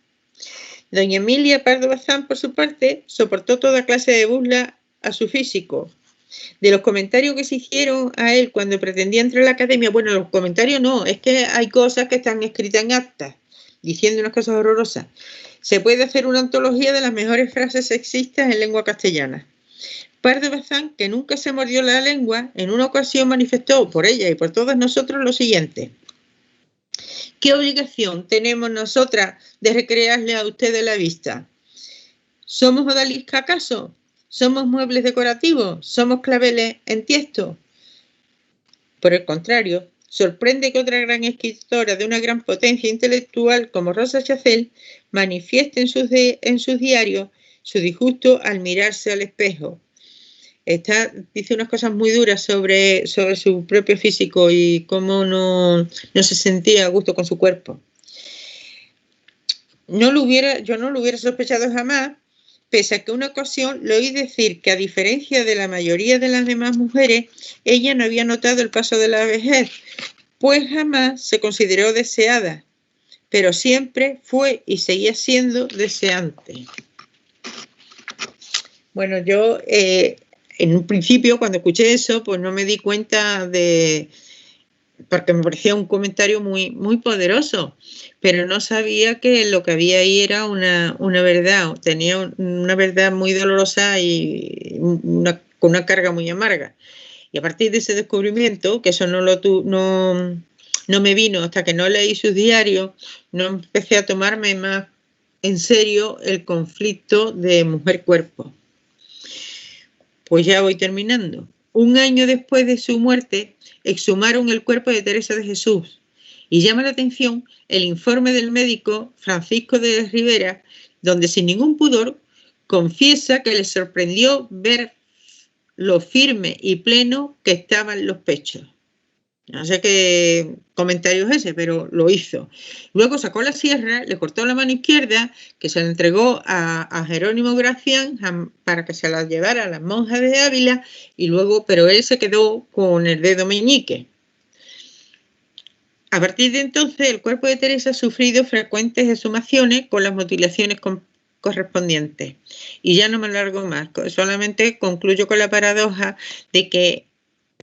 Doña Emilia Pardo Bazán, por su parte, soportó toda clase de burla a su físico. De los comentarios que se hicieron a él cuando pretendía entrar a la academia, bueno, los comentarios no, es que hay cosas que están escritas en actas, diciendo unas cosas horrorosas. Se puede hacer una antología de las mejores frases sexistas en lengua castellana. Pardo Bazán, que nunca se mordió la lengua, en una ocasión manifestó por ella y por todos nosotros lo siguiente: ¿qué obligación tenemos nosotras de recrearle a ustedes la vista? ¿Somos odalisca acaso? ¿Somos muebles decorativos? ¿Somos claveles en tiesto? Por el contrario, sorprende que otra gran escritora de una gran potencia intelectual como Rosa Chacel manifieste en sus diarios su disgusto al mirarse al espejo. Dice unas cosas muy duras sobre su propio físico y cómo no se sentía a gusto con su cuerpo. Yo no lo hubiera sospechado jamás, pese a que una ocasión le oí decir que, a diferencia de la mayoría de las demás mujeres, ella no había notado el paso de la vejez, pues jamás se consideró deseada, pero siempre fue y seguía siendo deseante. Bueno, yo en un principio, cuando escuché eso, pues no me di cuenta porque me parecía un comentario muy, muy poderoso, pero no sabía que lo que había ahí era una verdad, tenía una verdad muy dolorosa y con una carga muy amarga. Y a partir de ese descubrimiento, que eso no me vino hasta que no leí sus diarios, no empecé a tomarme más en serio el conflicto de mujer-cuerpo. Pues ya voy terminando. Un año después de su muerte, exhumaron el cuerpo de Teresa de Jesús. Y llama la atención el informe del médico Francisco de Rivera, donde sin ningún pudor confiesa que le sorprendió ver lo firme y pleno que estaban los pechos. No sé qué comentario es ese, pero lo hizo. Luego sacó la sierra, le cortó la mano izquierda, que se la entregó a Jerónimo Gracián para que se la llevara a las monjas de Ávila, y luego, pero él se quedó con el dedo meñique. A partir de entonces, el cuerpo de Teresa ha sufrido frecuentes exhumaciones con las mutilaciones correspondientes. Y ya no me alargo más, solamente concluyo con la paradoja de que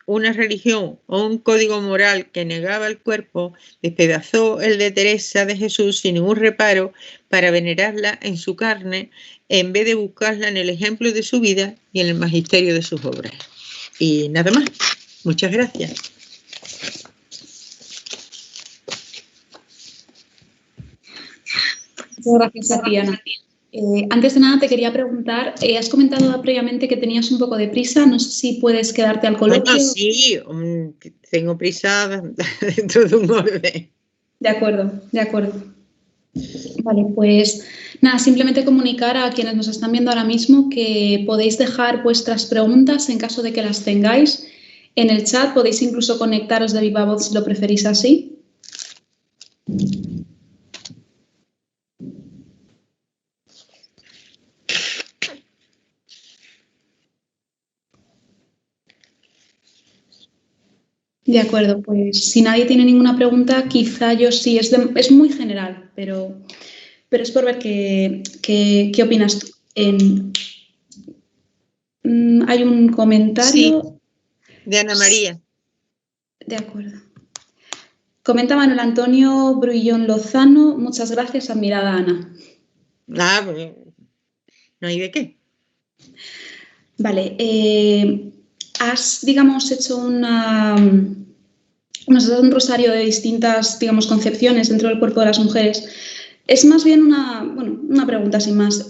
una religión o un código moral que negaba el cuerpo, despedazó el de Teresa de Jesús sin ningún reparo para venerarla en su carne, en vez de buscarla en el ejemplo de su vida y en el magisterio de sus obras. Y nada más. Muchas gracias. Muchas gracias a ti, Ana. Antes de nada te quería preguntar, has comentado previamente que tenías un poco de prisa, no sé si puedes quedarte al coloquio. Bueno, sí, tengo prisa dentro de un orden. De acuerdo, de acuerdo. Vale, pues nada, simplemente comunicar a quienes nos están viendo ahora mismo que podéis dejar vuestras preguntas en caso de que las tengáis en el chat, podéis incluso conectaros de viva voz si lo preferís así. De acuerdo, pues si nadie tiene ninguna pregunta, quizá yo sí, es muy general, pero es por ver qué opinas tú. Hay un comentario. Sí, de Ana María. De acuerdo. Comenta Manuel Antonio Bruillón Lozano, muchas gracias, admirada Ana. Ah, pues, no hay de qué. Vale, has, digamos, hecho un rosario de distintas, digamos, concepciones dentro del cuerpo de las mujeres. Es más bien una pregunta sin más. ¿A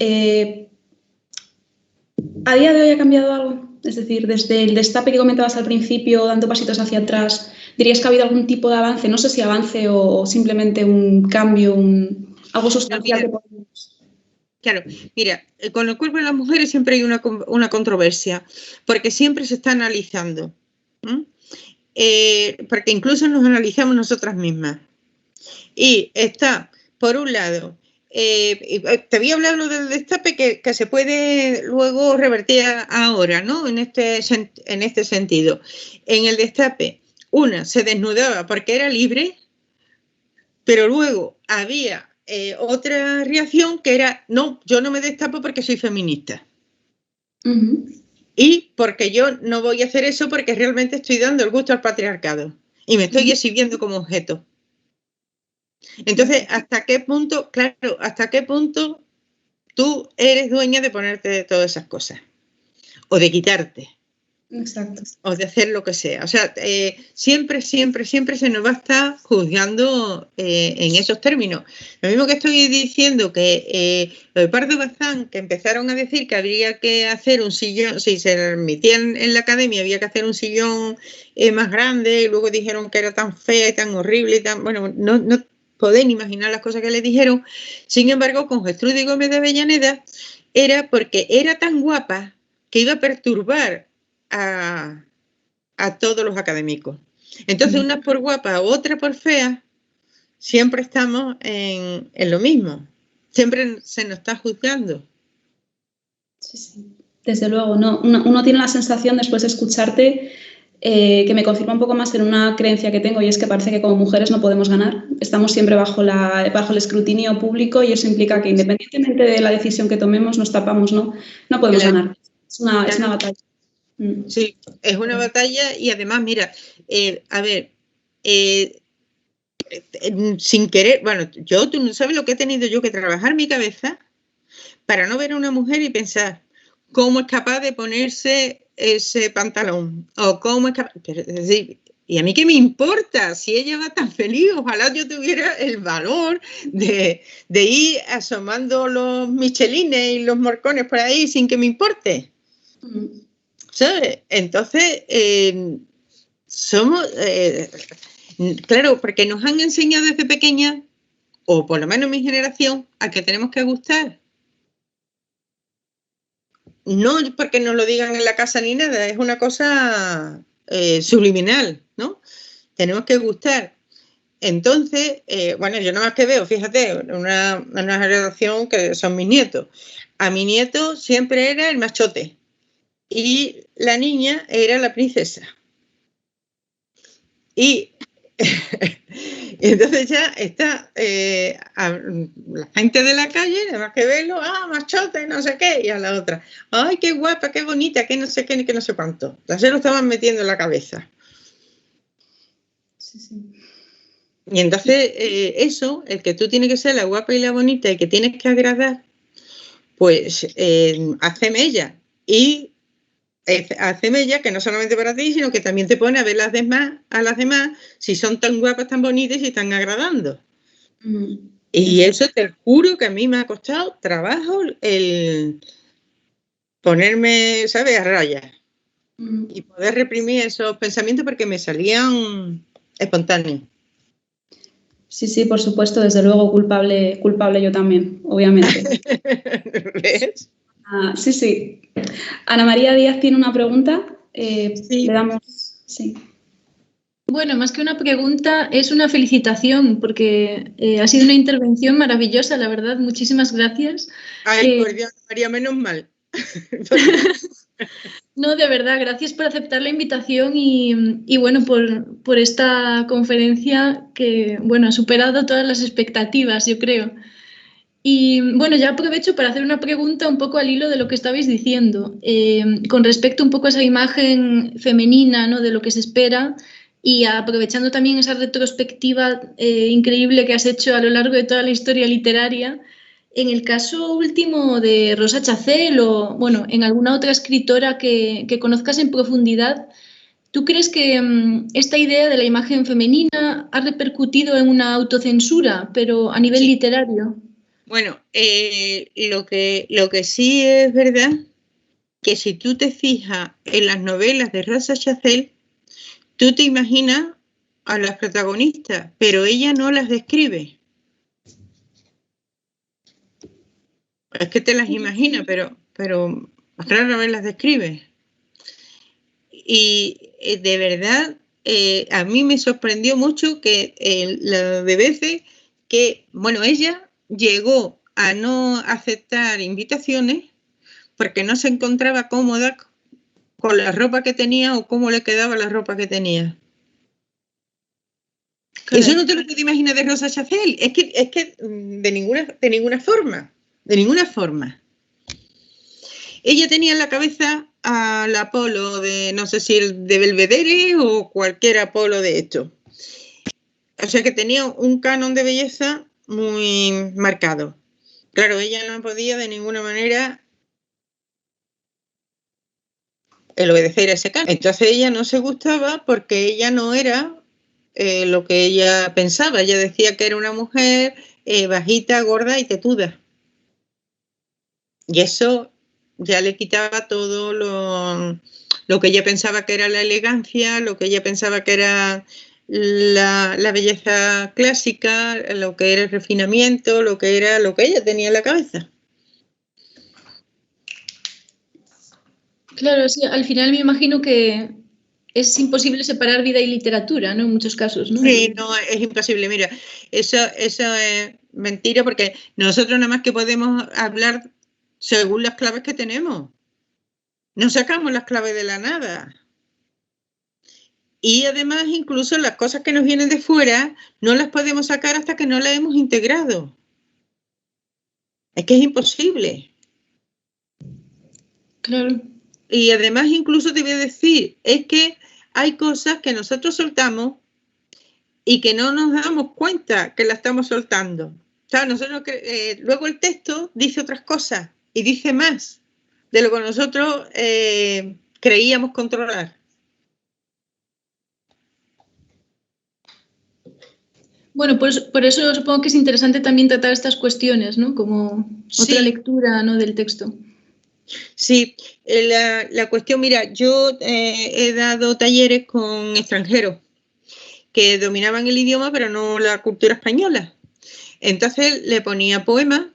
día de hoy ha cambiado algo? Es decir, desde el destape que comentabas al principio, dando pasitos hacia atrás, ¿dirías que ha habido algún tipo de avance? No sé si avance o simplemente un cambio, algo sustancial que podemos... Claro, mira, con el cuerpo de las mujeres siempre hay una controversia, porque siempre se está analizando, porque incluso nos analizamos nosotras mismas. Y está, por un lado, te había hablado del destape que se puede luego revertir ahora, ¿no? En este sentido. En el destape, una se desnudaba porque era libre, pero luego había otra reacción que era, no, yo no me destapo porque soy feminista. Y porque yo no voy a hacer eso porque realmente estoy dando el gusto al patriarcado y me estoy exhibiendo como objeto. Entonces, ¿hasta qué punto, claro, hasta qué punto tú eres dueña de ponerte de todas esas cosas? O de quitarte. Exacto. O de hacer lo que sea. O sea, siempre se nos va a estar juzgando en esos términos. Lo mismo que estoy diciendo que los de Pardo Bazán, que empezaron a decir que habría que hacer un sillón, si se admitían en la academia, había que hacer un sillón más grande, y luego dijeron que era tan fea y tan horrible y tan, bueno, no podéis imaginar las cosas que le dijeron. Sin embargo, con Gertrudis Gómez de Avellaneda era porque era tan guapa que iba a perturbar a todos los académicos. Entonces, una por guapa, otra por fea, siempre estamos en lo mismo. Siempre se nos está juzgando. Sí, sí. Desde luego, no. Uno tiene la sensación, después de escucharte, que me confirma un poco más en una creencia que tengo, y es que parece que como mujeres no podemos ganar. Estamos siempre bajo el escrutinio público, y eso implica que independientemente de la decisión que tomemos, nos tapamos, no podemos ganar. Es una batalla. Sí, es una batalla, y además, mira, a ver, sin querer, bueno, tú no sabes lo que he tenido yo que trabajar mi cabeza para no ver a una mujer y pensar cómo es capaz de ponerse ese pantalón, o cómo es capaz, es decir, ¿y a mí qué me importa? Si ella va tan feliz, ojalá yo tuviera el valor de ir asomando los michelines y los morcones por ahí sin que me importe. ¿Sabes? Entonces, somos, claro, porque nos han enseñado desde pequeña, o por lo menos mi generación, a que tenemos que gustar. No porque nos lo digan en la casa ni nada, es una cosa subliminal, ¿no? Tenemos que gustar. Entonces, bueno, yo nada más que veo, fíjate, una generación que son mis nietos. A mi nieto siempre era el machote y la niña era la princesa. Y Entonces ya está la gente de la calle, nada más que verlo, machote, no sé qué, y a la otra, ay, qué guapa, qué bonita, que no sé qué, ni que no sé cuánto. Ya se lo estaban metiendo en la cabeza. Sí, sí. Y entonces eso, el que tú tienes que ser la guapa y la bonita y que tienes que agradar, pues hace mella. Y hace mella que no solamente para ti, sino que también te pone a ver a las demás si son tan guapas, tan bonitas y están agradando. Y eso te juro que a mí me ha costado trabajo el ponerme, ¿sabes?, a raya. Y poder reprimir esos pensamientos porque me salían espontáneos. Sí, sí, por supuesto, desde luego, culpable yo también, obviamente. ¿Ves? Sí, sí. Ana María Díaz tiene una pregunta. Sí. Le damos. Sí. Bueno, más que una pregunta, es una felicitación, porque ha sido una intervención maravillosa, la verdad. Muchísimas gracias. Ay, por Dios, María, menos mal. No, de verdad, gracias por aceptar la invitación y bueno, por esta conferencia que, bueno, ha superado todas las expectativas, yo creo. Y bueno, ya aprovecho para hacer una pregunta un poco al hilo de lo que estabais diciendo, con respecto un poco a esa imagen femenina, ¿no?, de lo que se espera, y aprovechando también esa retrospectiva increíble que has hecho a lo largo de toda la historia literaria. En el caso último de Rosa Chacel o, bueno, en alguna otra escritora que conozcas en profundidad, ¿tú crees que esta idea de la imagen femenina ha repercutido en una autocensura, pero a nivel literario? Bueno, lo que sí es verdad, que si tú te fijas en las novelas de Rosa Chacel, tú te imaginas a las protagonistas, pero ella no las describe. Es que te las imaginas, pero rara vez las describe. Y de verdad, a mí me sorprendió mucho que la de veces que, bueno, ella llegó a no aceptar invitaciones porque no se encontraba cómoda con la ropa que tenía o cómo le quedaba la ropa que tenía. Claro. Eso no te lo puedes imaginar de Rosa Chacel. Es que de ninguna forma. Ella tenía en la cabeza al Apolo de, no sé si el de Belvedere o cualquier Apolo de esto. O sea que tenía un canon de belleza muy marcado. Claro, ella no podía de ninguna manera el obedecer a ese canon. Entonces ella no se gustaba porque ella no era lo que ella pensaba. Ella decía que era una mujer bajita, gorda y tetuda. Y eso ya le quitaba todo lo que ella pensaba que era la elegancia, lo que ella pensaba que era la belleza clásica, lo que era el refinamiento, lo que ella tenía en la cabeza. Claro, sí, al final me imagino que es imposible separar vida y literatura, ¿no? En muchos casos, ¿no? Sí, no, es imposible. Mira, eso es mentira porque nosotros nada más que podemos hablar según las claves que tenemos. No sacamos las claves de la nada. Y además, incluso las cosas que nos vienen de fuera, no las podemos sacar hasta que no las hemos integrado. Es que es imposible. Claro. Y además, incluso te voy a decir, es que hay cosas que nosotros soltamos y que no nos damos cuenta que las estamos soltando. O sea, nosotros luego el texto dice otras cosas y dice más de lo que nosotros creíamos controlar. Bueno, pues por eso supongo que es interesante también tratar estas cuestiones, ¿no? Como otra lectura, ¿no?, del texto. Sí, la cuestión, mira, yo he dado talleres con extranjeros que dominaban el idioma, pero no la cultura española. Entonces le ponía poemas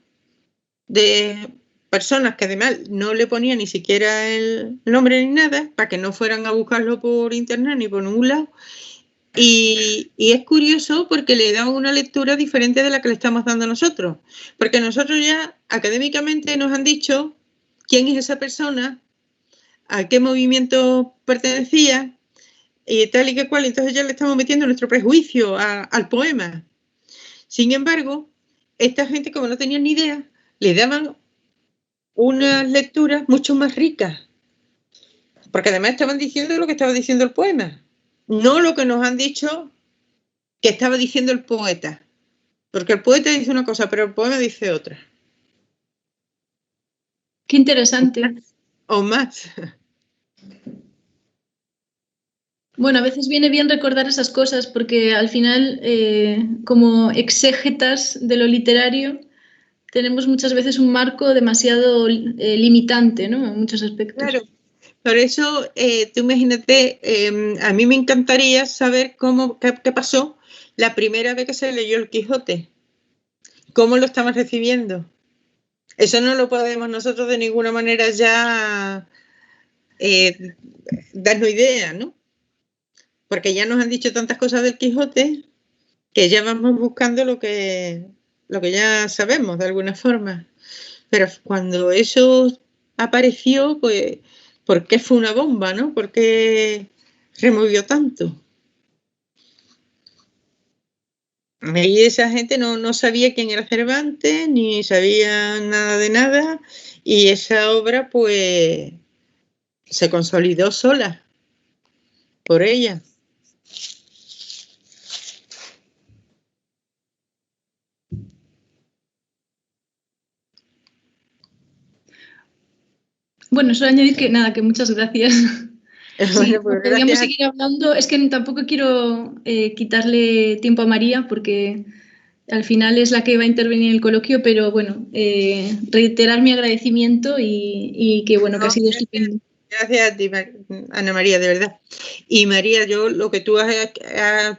de personas que además no le ponía ni siquiera el nombre ni nada, para que no fueran a buscarlo por internet ni por ningún lado. Y es curioso porque le damos una lectura diferente de la que le estamos dando nosotros. Porque nosotros ya académicamente nos han dicho quién es esa persona, a qué movimiento pertenecía, y tal y que cual, entonces ya le estamos metiendo nuestro prejuicio al poema. Sin embargo, esta gente, como no tenían ni idea, le daban unas lecturas mucho más ricas, porque además estaban diciendo lo que estaba diciendo el poema, no lo que nos han dicho que estaba diciendo el poeta, porque el poeta dice una cosa, pero el poema dice otra. Qué interesante. O más. Bueno, a veces viene bien recordar esas cosas porque al final, como exégetas de lo literario, tenemos muchas veces un marco demasiado limitante, ¿no? En muchos aspectos. Claro. Por eso, tú imagínate, a mí me encantaría saber qué pasó la primera vez que se leyó el Quijote. ¿Cómo lo estaban recibiendo? Eso no lo podemos nosotros de ninguna manera ya darnos idea, ¿no? Porque ya nos han dicho tantas cosas del Quijote que ya vamos buscando lo que ya sabemos de alguna forma. Pero cuando eso apareció, pues, ¿por qué fue una bomba, no? ¿Por qué removió tanto? Y esa gente no sabía quién era Cervantes, ni sabía nada de nada, y esa obra, pues, se consolidó sola por ella. Bueno, solo añadir que nada, que muchas gracias. Sí, Bueno, pues podríamos seguir hablando. Es que tampoco quiero quitarle tiempo a María porque al final es la que va a intervenir en el coloquio, pero bueno, reiterar mi agradecimiento y que bueno, que ha sido estupendo. Gracias a ti, Ana María, de verdad. Y María, yo lo que tú has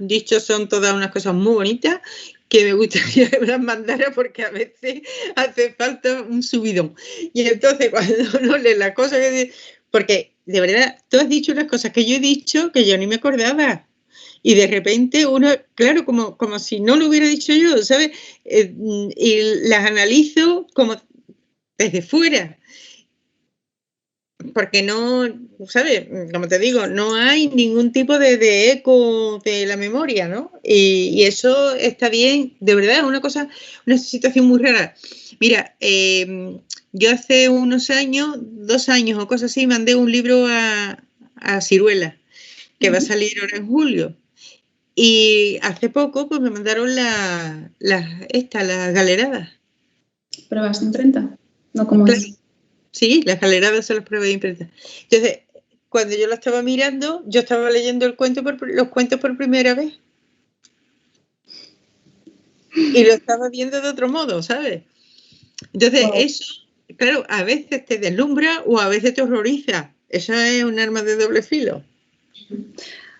dicho son todas unas cosas muy bonitas que me gustaría que me las mandara porque a veces hace falta un subidón. Y entonces cuando uno lee las cosas que... Porque de verdad, tú has dicho unas cosas que yo he dicho que yo ni me acordaba. Y de repente uno, claro, como si no lo hubiera dicho yo, ¿sabes? Y las analizo como desde fuera. Porque no, ¿sabes? Como te digo, no hay ningún tipo de eco de la memoria, ¿no? Y eso está bien, de verdad, es una situación muy rara. Mira, yo hace unos años, 2 años o cosas así, mandé un libro a Ciruela, que va a salir ahora en julio. Y hace poco, pues me mandaron las galeradas. ¿Pruebas de imprenta? No, como Claro. es. Sí, las galeradas son las pruebas de imprenta. Entonces, cuando yo lo estaba mirando, yo estaba leyendo los cuentos por primera vez. Y lo estaba viendo de otro modo, ¿sabes? Entonces, eso, claro, a veces te deslumbra o a veces te horroriza. Eso es un arma de doble filo.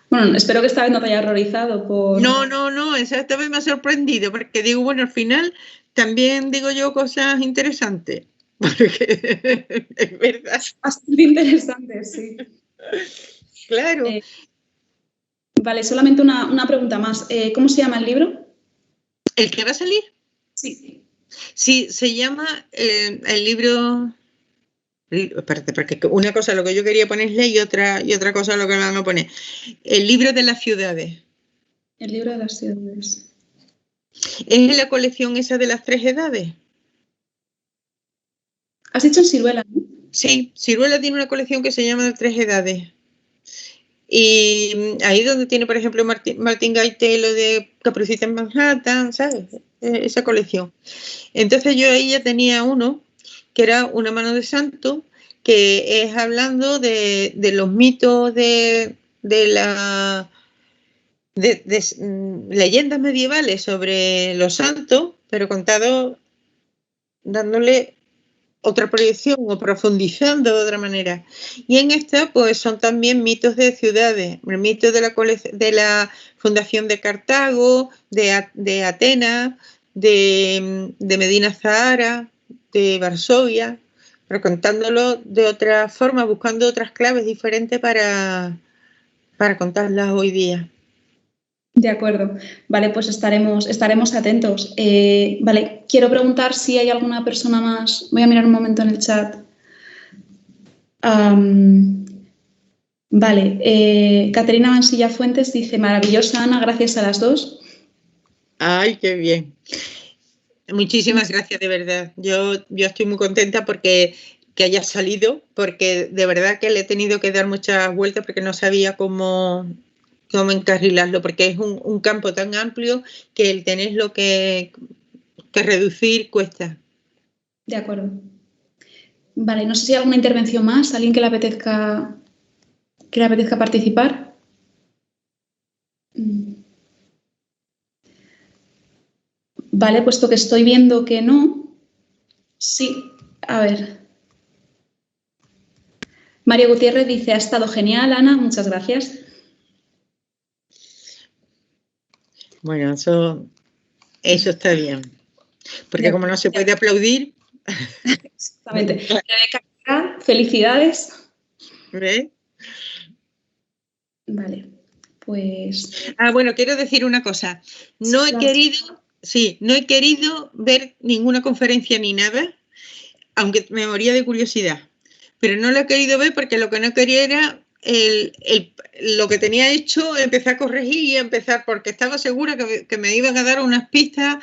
Bueno, espero que esta vez no te haya horrorizado por... No, esta vez me ha sorprendido, porque digo, bueno, al final también digo yo cosas interesantes. Porque es verdad. Bastante interesante, sí. Claro. Vale, solamente una pregunta más. ¿Cómo se llama el libro? ¿El que va a salir? Sí. Sí, se llama el libro... Espérate, porque una cosa es lo que yo quería ponerle y otra cosa es lo que van a poner. El libro de las ciudades. El libro de las ciudades. Es la colección esa de las 3 edades. Has dicho en Ciruela, ¿no? Sí, Ciruela tiene una colección que se llama de 3 edades. Y ahí donde tiene, por ejemplo, Martín Gaite, lo de Caperucita en Manhattan, ¿sabes? Esa colección. Entonces yo ahí ya tenía uno, que era Una mano de santo, que es hablando de los mitos de leyendas medievales sobre los santos, pero contado dándole otra proyección o profundizando de otra manera. Y en esta, pues son también mitos de ciudades, el mito de la fundación de Cartago, de Atenas, de Medina Zahara, de Varsovia, pero contándolo de otra forma, buscando otras claves diferentes para contarlas hoy día. De acuerdo. Vale, pues estaremos atentos. Vale, quiero preguntar si hay alguna persona más. Voy a mirar un momento en el chat. Vale, Caterina Mansilla Fuentes dice, maravillosa Ana, gracias a las dos. Ay, qué bien. Muchísimas gracias, de verdad. Yo estoy muy contenta porque que hayas salido, porque de verdad que le he tenido que dar muchas vueltas porque no sabía cómo encarrilarlo, porque es un campo tan amplio que el tenerlo que reducir cuesta. De acuerdo. Vale, no sé si hay alguna intervención más, alguien que le apetezca participar. Vale, puesto que estoy viendo que no. Sí, a ver. Mario Gutiérrez dice, ha estado genial, Ana, muchas gracias. Bueno, eso está bien. Porque como no se puede aplaudir... Exactamente. Rebeca, felicidades. ¿Ves? Vale, pues... bueno, quiero decir una cosa. No he querido ver ninguna conferencia ni nada, aunque me moría de curiosidad. Pero no lo he querido ver porque lo que no quería era lo que tenía hecho, empezar a corregir y empezar, porque estaba segura que me iban a dar unas pistas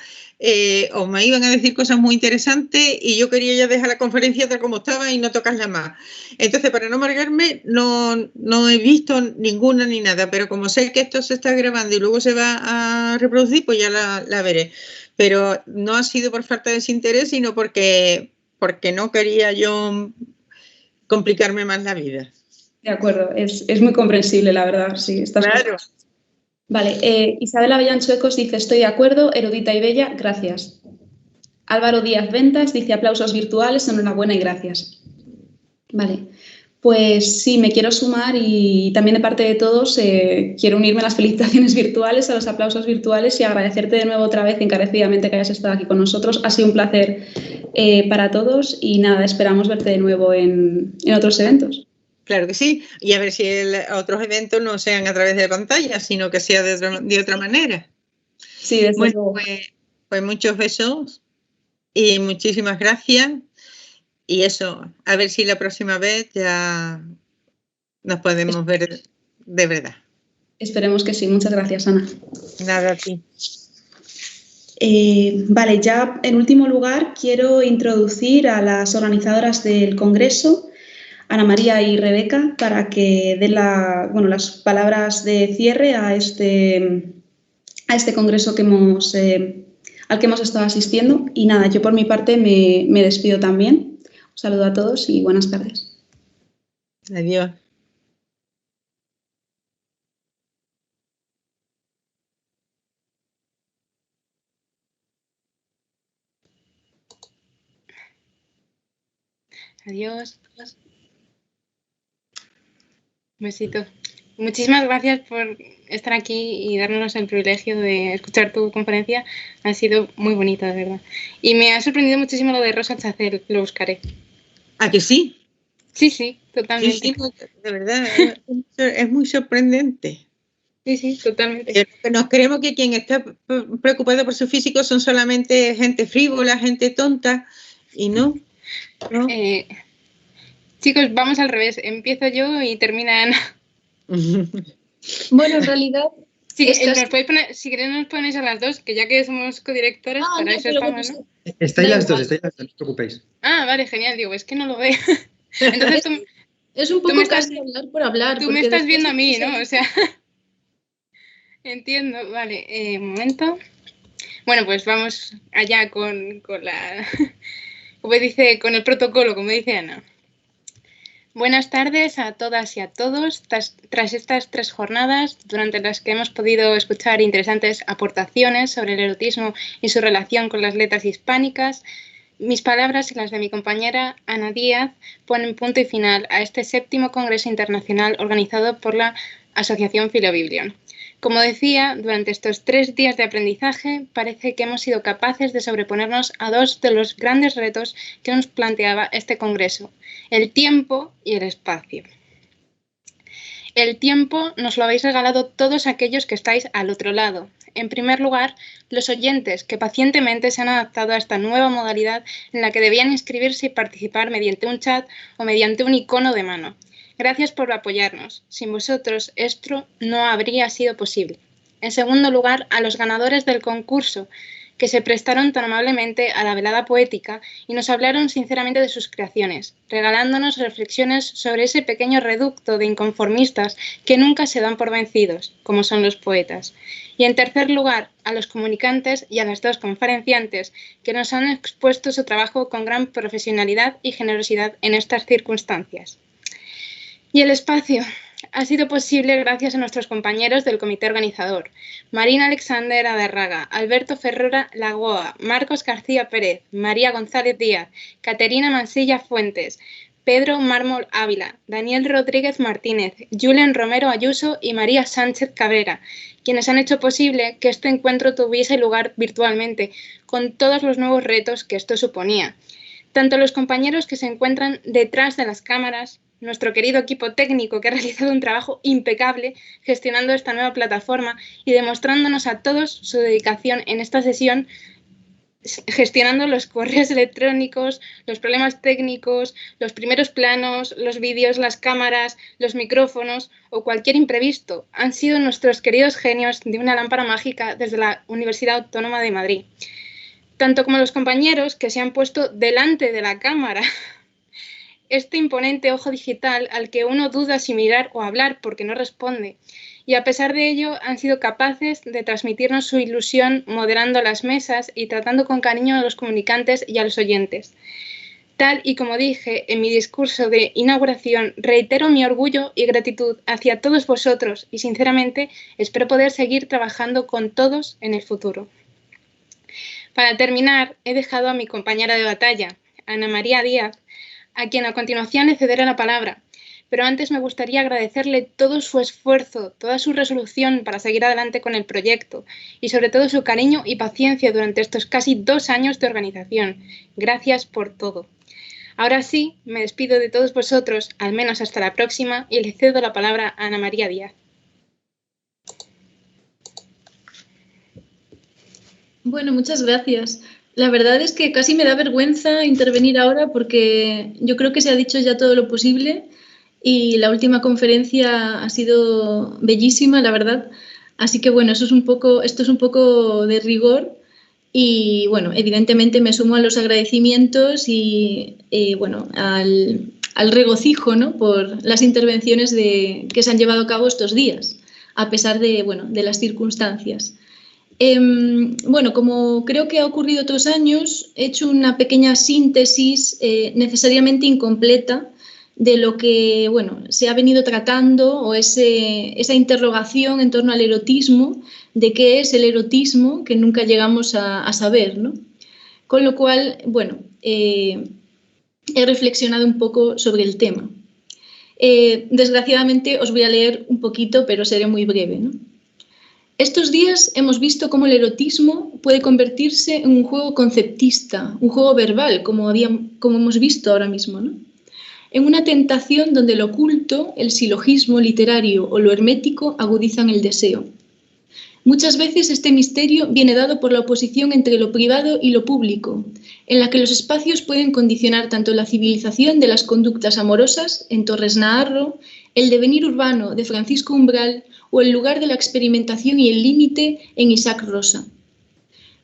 o me iban a decir cosas muy interesantes y yo quería ya dejar la conferencia tal como estaba y no tocarla más. Entonces, para no amargarme, no he visto ninguna ni nada, pero como sé que esto se está grabando y luego se va a reproducir, pues ya la veré. Pero no ha sido por falta de desinterés, sino porque no quería yo complicarme más la vida. De acuerdo, es muy comprensible, la verdad, sí. Claro. Vale, Isabel Avellán Chuecos dice, estoy de acuerdo, erudita y bella, gracias. Álvaro Díaz Ventas dice, aplausos virtuales, enhorabuena y gracias. Vale, pues sí, me quiero sumar y también de parte de todos quiero unirme a las felicitaciones virtuales, a los aplausos virtuales y agradecerte de nuevo otra vez encarecidamente que hayas estado aquí con nosotros. Ha sido un placer para todos y nada, esperamos verte de nuevo en otros eventos. Claro que sí, y a ver si otros eventos no sean a través de pantalla, sino que sea de otra manera. Sí, desde luego. Pues muchos besos y muchísimas gracias. Y eso, a ver si la próxima vez ya nos podemos ver de verdad. Esperemos que sí. Muchas gracias, Ana. Nada, a ti. Vale, ya en último lugar quiero introducir a las organizadoras del Congreso, Ana María y Rebeca, para que den las palabras de cierre a este congreso al que hemos estado asistiendo. Y nada, yo por mi parte me despido también. Un saludo a todos y buenas tardes. Adiós. Adiós. Besito. Muchísimas gracias por estar aquí y darnos el privilegio de escuchar tu conferencia. Ha sido muy bonita, de verdad. Y me ha sorprendido muchísimo lo de Rosa Chacel. Lo buscaré. ¿A que sí? Sí, totalmente. Sí, de verdad, es muy sorprendente. Sí, totalmente. Nos creemos que quien está preocupado por su físico son solamente gente frívola, gente tonta, y no. Chicos, vamos al revés. Empiezo yo y termina Ana. Bueno, en realidad... Sí, si queréis nos ponéis a las dos, que ya que somos codirectoras, para eso estamos, ¿no? Estáis las dos, no os preocupéis. Vale, genial. Digo, es que no lo veo. Entonces es un poco casi hablar por hablar. Tú me estás viendo a mí, ¿no? O sea, entiendo. Vale, momento. Bueno, pues vamos allá con la... como dice, con el protocolo, como dice Ana. Buenas tardes a todas y a todos. Tras estas 3 jornadas, durante las que hemos podido escuchar interesantes aportaciones sobre el erotismo y su relación con las letras hispánicas, mis palabras y las de mi compañera Ana Díaz ponen punto y final a este 7º Congreso Internacional organizado por la Asociación Filobiblion. Como decía, durante estos 3 días de aprendizaje parece que hemos sido capaces de sobreponernos a 2 de los grandes retos que nos planteaba este congreso, el tiempo y el espacio. El tiempo nos lo habéis regalado todos aquellos que estáis al otro lado. En primer lugar, los oyentes que pacientemente se han adaptado a esta nueva modalidad en la que debían inscribirse y participar mediante un chat o mediante un icono de mano. Gracias por apoyarnos. Sin vosotros esto no habría sido posible. En segundo lugar, a los ganadores del concurso, que se prestaron tan amablemente a la velada poética y nos hablaron sinceramente de sus creaciones, regalándonos reflexiones sobre ese pequeño reducto de inconformistas que nunca se dan por vencidos, como son los poetas. Y en tercer lugar, a los comunicantes y a las dos conferenciantes que nos han expuesto su trabajo con gran profesionalidad y generosidad en estas circunstancias. Y el espacio ha sido posible gracias a nuestros compañeros del comité organizador, Marina Alexander Adarraga, Alberto Ferrora Lagoa, Marcos García Pérez, María González Díaz, Caterina Mansilla Fuentes, Pedro Mármol Ávila, Daniel Rodríguez Martínez, Julen Romero Ayuso y María Sánchez Cabrera, quienes han hecho posible que este encuentro tuviese lugar virtualmente, con todos los nuevos retos que esto suponía. Tanto los compañeros que se encuentran detrás de las cámaras, nuestro querido equipo técnico que ha realizado un trabajo impecable gestionando esta nueva plataforma y demostrándonos a todos su dedicación en esta sesión, gestionando los correos electrónicos, los problemas técnicos, los primeros planos, los vídeos, las cámaras, los micrófonos o cualquier imprevisto. Han sido nuestros queridos genios de una lámpara mágica desde la Universidad Autónoma de Madrid. Tanto como los compañeros que se han puesto delante de la cámara, este imponente ojo digital al que uno duda si mirar o hablar porque no responde. Y a pesar de ello han sido capaces de transmitirnos su ilusión moderando las mesas y tratando con cariño a los comunicantes y a los oyentes. Tal y como dije en mi discurso de inauguración, reitero mi orgullo y gratitud hacia todos vosotros y sinceramente espero poder seguir trabajando con todos en el futuro. Para terminar, he dejado a mi compañera de batalla, Ana María Díaz, a quien a continuación le cederé la palabra. Pero antes me gustaría agradecerle todo su esfuerzo, toda su resolución para seguir adelante con el proyecto y sobre todo su cariño y paciencia durante estos casi 2 años de organización. Gracias por todo. Ahora sí, me despido de todos vosotros, al menos hasta la próxima, y le cedo la palabra a Ana María Díaz. Bueno, muchas gracias. La verdad es que casi me da vergüenza intervenir ahora porque yo creo que se ha dicho ya todo lo posible y la última conferencia ha sido bellísima, la verdad. Así que bueno, esto es un poco de rigor y bueno, evidentemente me sumo a los agradecimientos y bueno, al regocijo, ¿no?, por las intervenciones que se han llevado a cabo estos días, a pesar de, bueno, de las circunstancias. Bueno, como creo que ha ocurrido otros años, he hecho una pequeña síntesis necesariamente incompleta de lo que, bueno, se ha venido tratando o esa interrogación en torno al erotismo, de qué es el erotismo, que nunca llegamos a saber, ¿no? Con lo cual, bueno, he reflexionado un poco sobre el tema. Desgraciadamente os voy a leer un poquito, pero seré muy breve, ¿no? Estos días hemos visto cómo el erotismo puede convertirse en un juego conceptista, un juego verbal, como hemos visto ahora mismo, ¿no?, en una tentación donde lo oculto, el silogismo literario o lo hermético agudizan el deseo. Muchas veces este misterio viene dado por la oposición entre lo privado y lo público, en la que los espacios pueden condicionar tanto la civilización de las conductas amorosas en Torres Naharro, el devenir urbano de Francisco Umbral o el lugar de la experimentación y el límite en Isaac Rosa.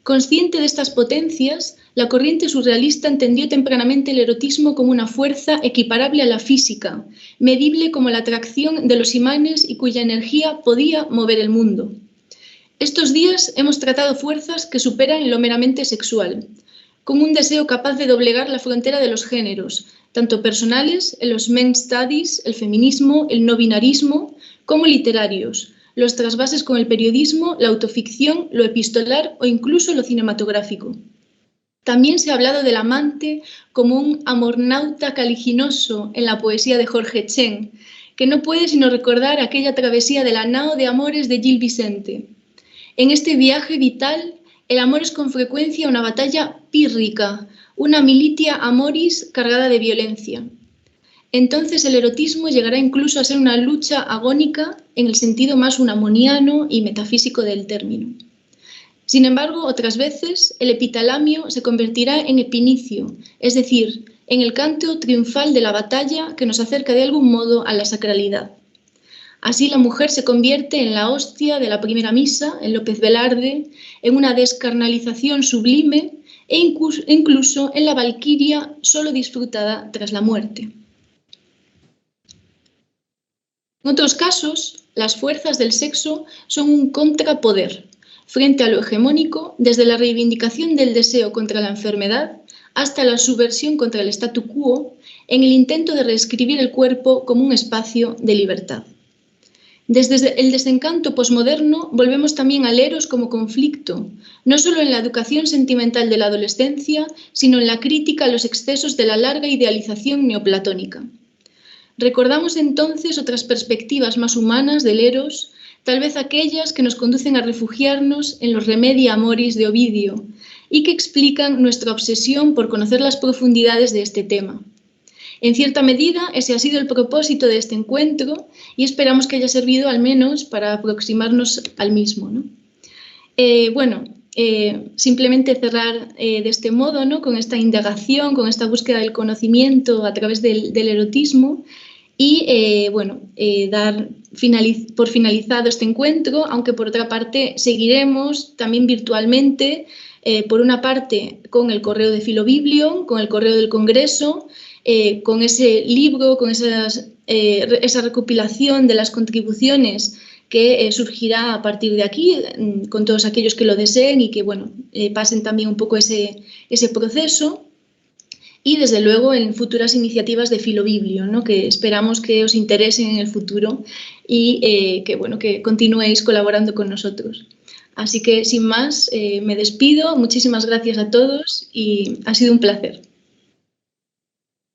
Consciente de estas potencias, la corriente surrealista entendió tempranamente el erotismo como una fuerza equiparable a la física, medible como la atracción de los imanes y cuya energía podía mover el mundo. Estos días hemos tratado fuerzas que superan lo meramente sexual, como un deseo capaz de doblegar la frontera de los géneros, tanto personales, en los men's studies, el feminismo, el no binarismo, como literarios, los trasvases con el periodismo, la autoficción, lo epistolar o incluso lo cinematográfico. También se ha hablado del amante como un amornauta caliginoso en la poesía de Jorge Chen, que no puede sino recordar aquella travesía de la nao de amores de Gil Vicente. En este viaje vital, el amor es con frecuencia una batalla pírrica, una militia amoris cargada de violencia. Entonces el erotismo llegará incluso a ser una lucha agónica en el sentido más unamoniano y metafísico del término. Sin embargo, otras veces el epitalamio se convertirá en epinicio, es decir, en el canto triunfal de la batalla que nos acerca de algún modo a la sacralidad. Así la mujer se convierte en la hostia de la primera misa, en López Velarde, en una descarnalización sublime e incluso en la valquiria solo disfrutada tras la muerte. En otros casos, las fuerzas del sexo son un contrapoder frente a lo hegemónico, desde la reivindicación del deseo contra la enfermedad hasta la subversión contra el statu quo, en el intento de reescribir el cuerpo como un espacio de libertad. Desde el desencanto posmoderno volvemos también al eros como conflicto, no solo en la educación sentimental de la adolescencia, sino en la crítica a los excesos de la larga idealización neoplatónica. Recordamos entonces otras perspectivas más humanas del eros, tal vez aquellas que nos conducen a refugiarnos en los Remedia Amoris de Ovidio y que explican nuestra obsesión por conocer las profundidades de este tema. En cierta medida, ese ha sido el propósito de este encuentro y esperamos que haya servido al menos para aproximarnos al mismo, ¿no? Simplemente cerrar de este modo, ¿no? Con esta indagación, con esta búsqueda del conocimiento a través del erotismo y dar por finalizado este encuentro, aunque por otra parte seguiremos también virtualmente, por una parte con el correo de Filobiblion, con el correo del Congreso, con ese libro, con esa recopilación de las contribuciones que surgirá a partir de aquí, con todos aquellos que lo deseen y que pasen también un poco ese proceso. Y desde luego en futuras iniciativas de Filobiblion, ¿no? Que esperamos que os interesen en el futuro y que continuéis colaborando con nosotros. Así que sin más, me despido. Muchísimas gracias a todos y ha sido un placer.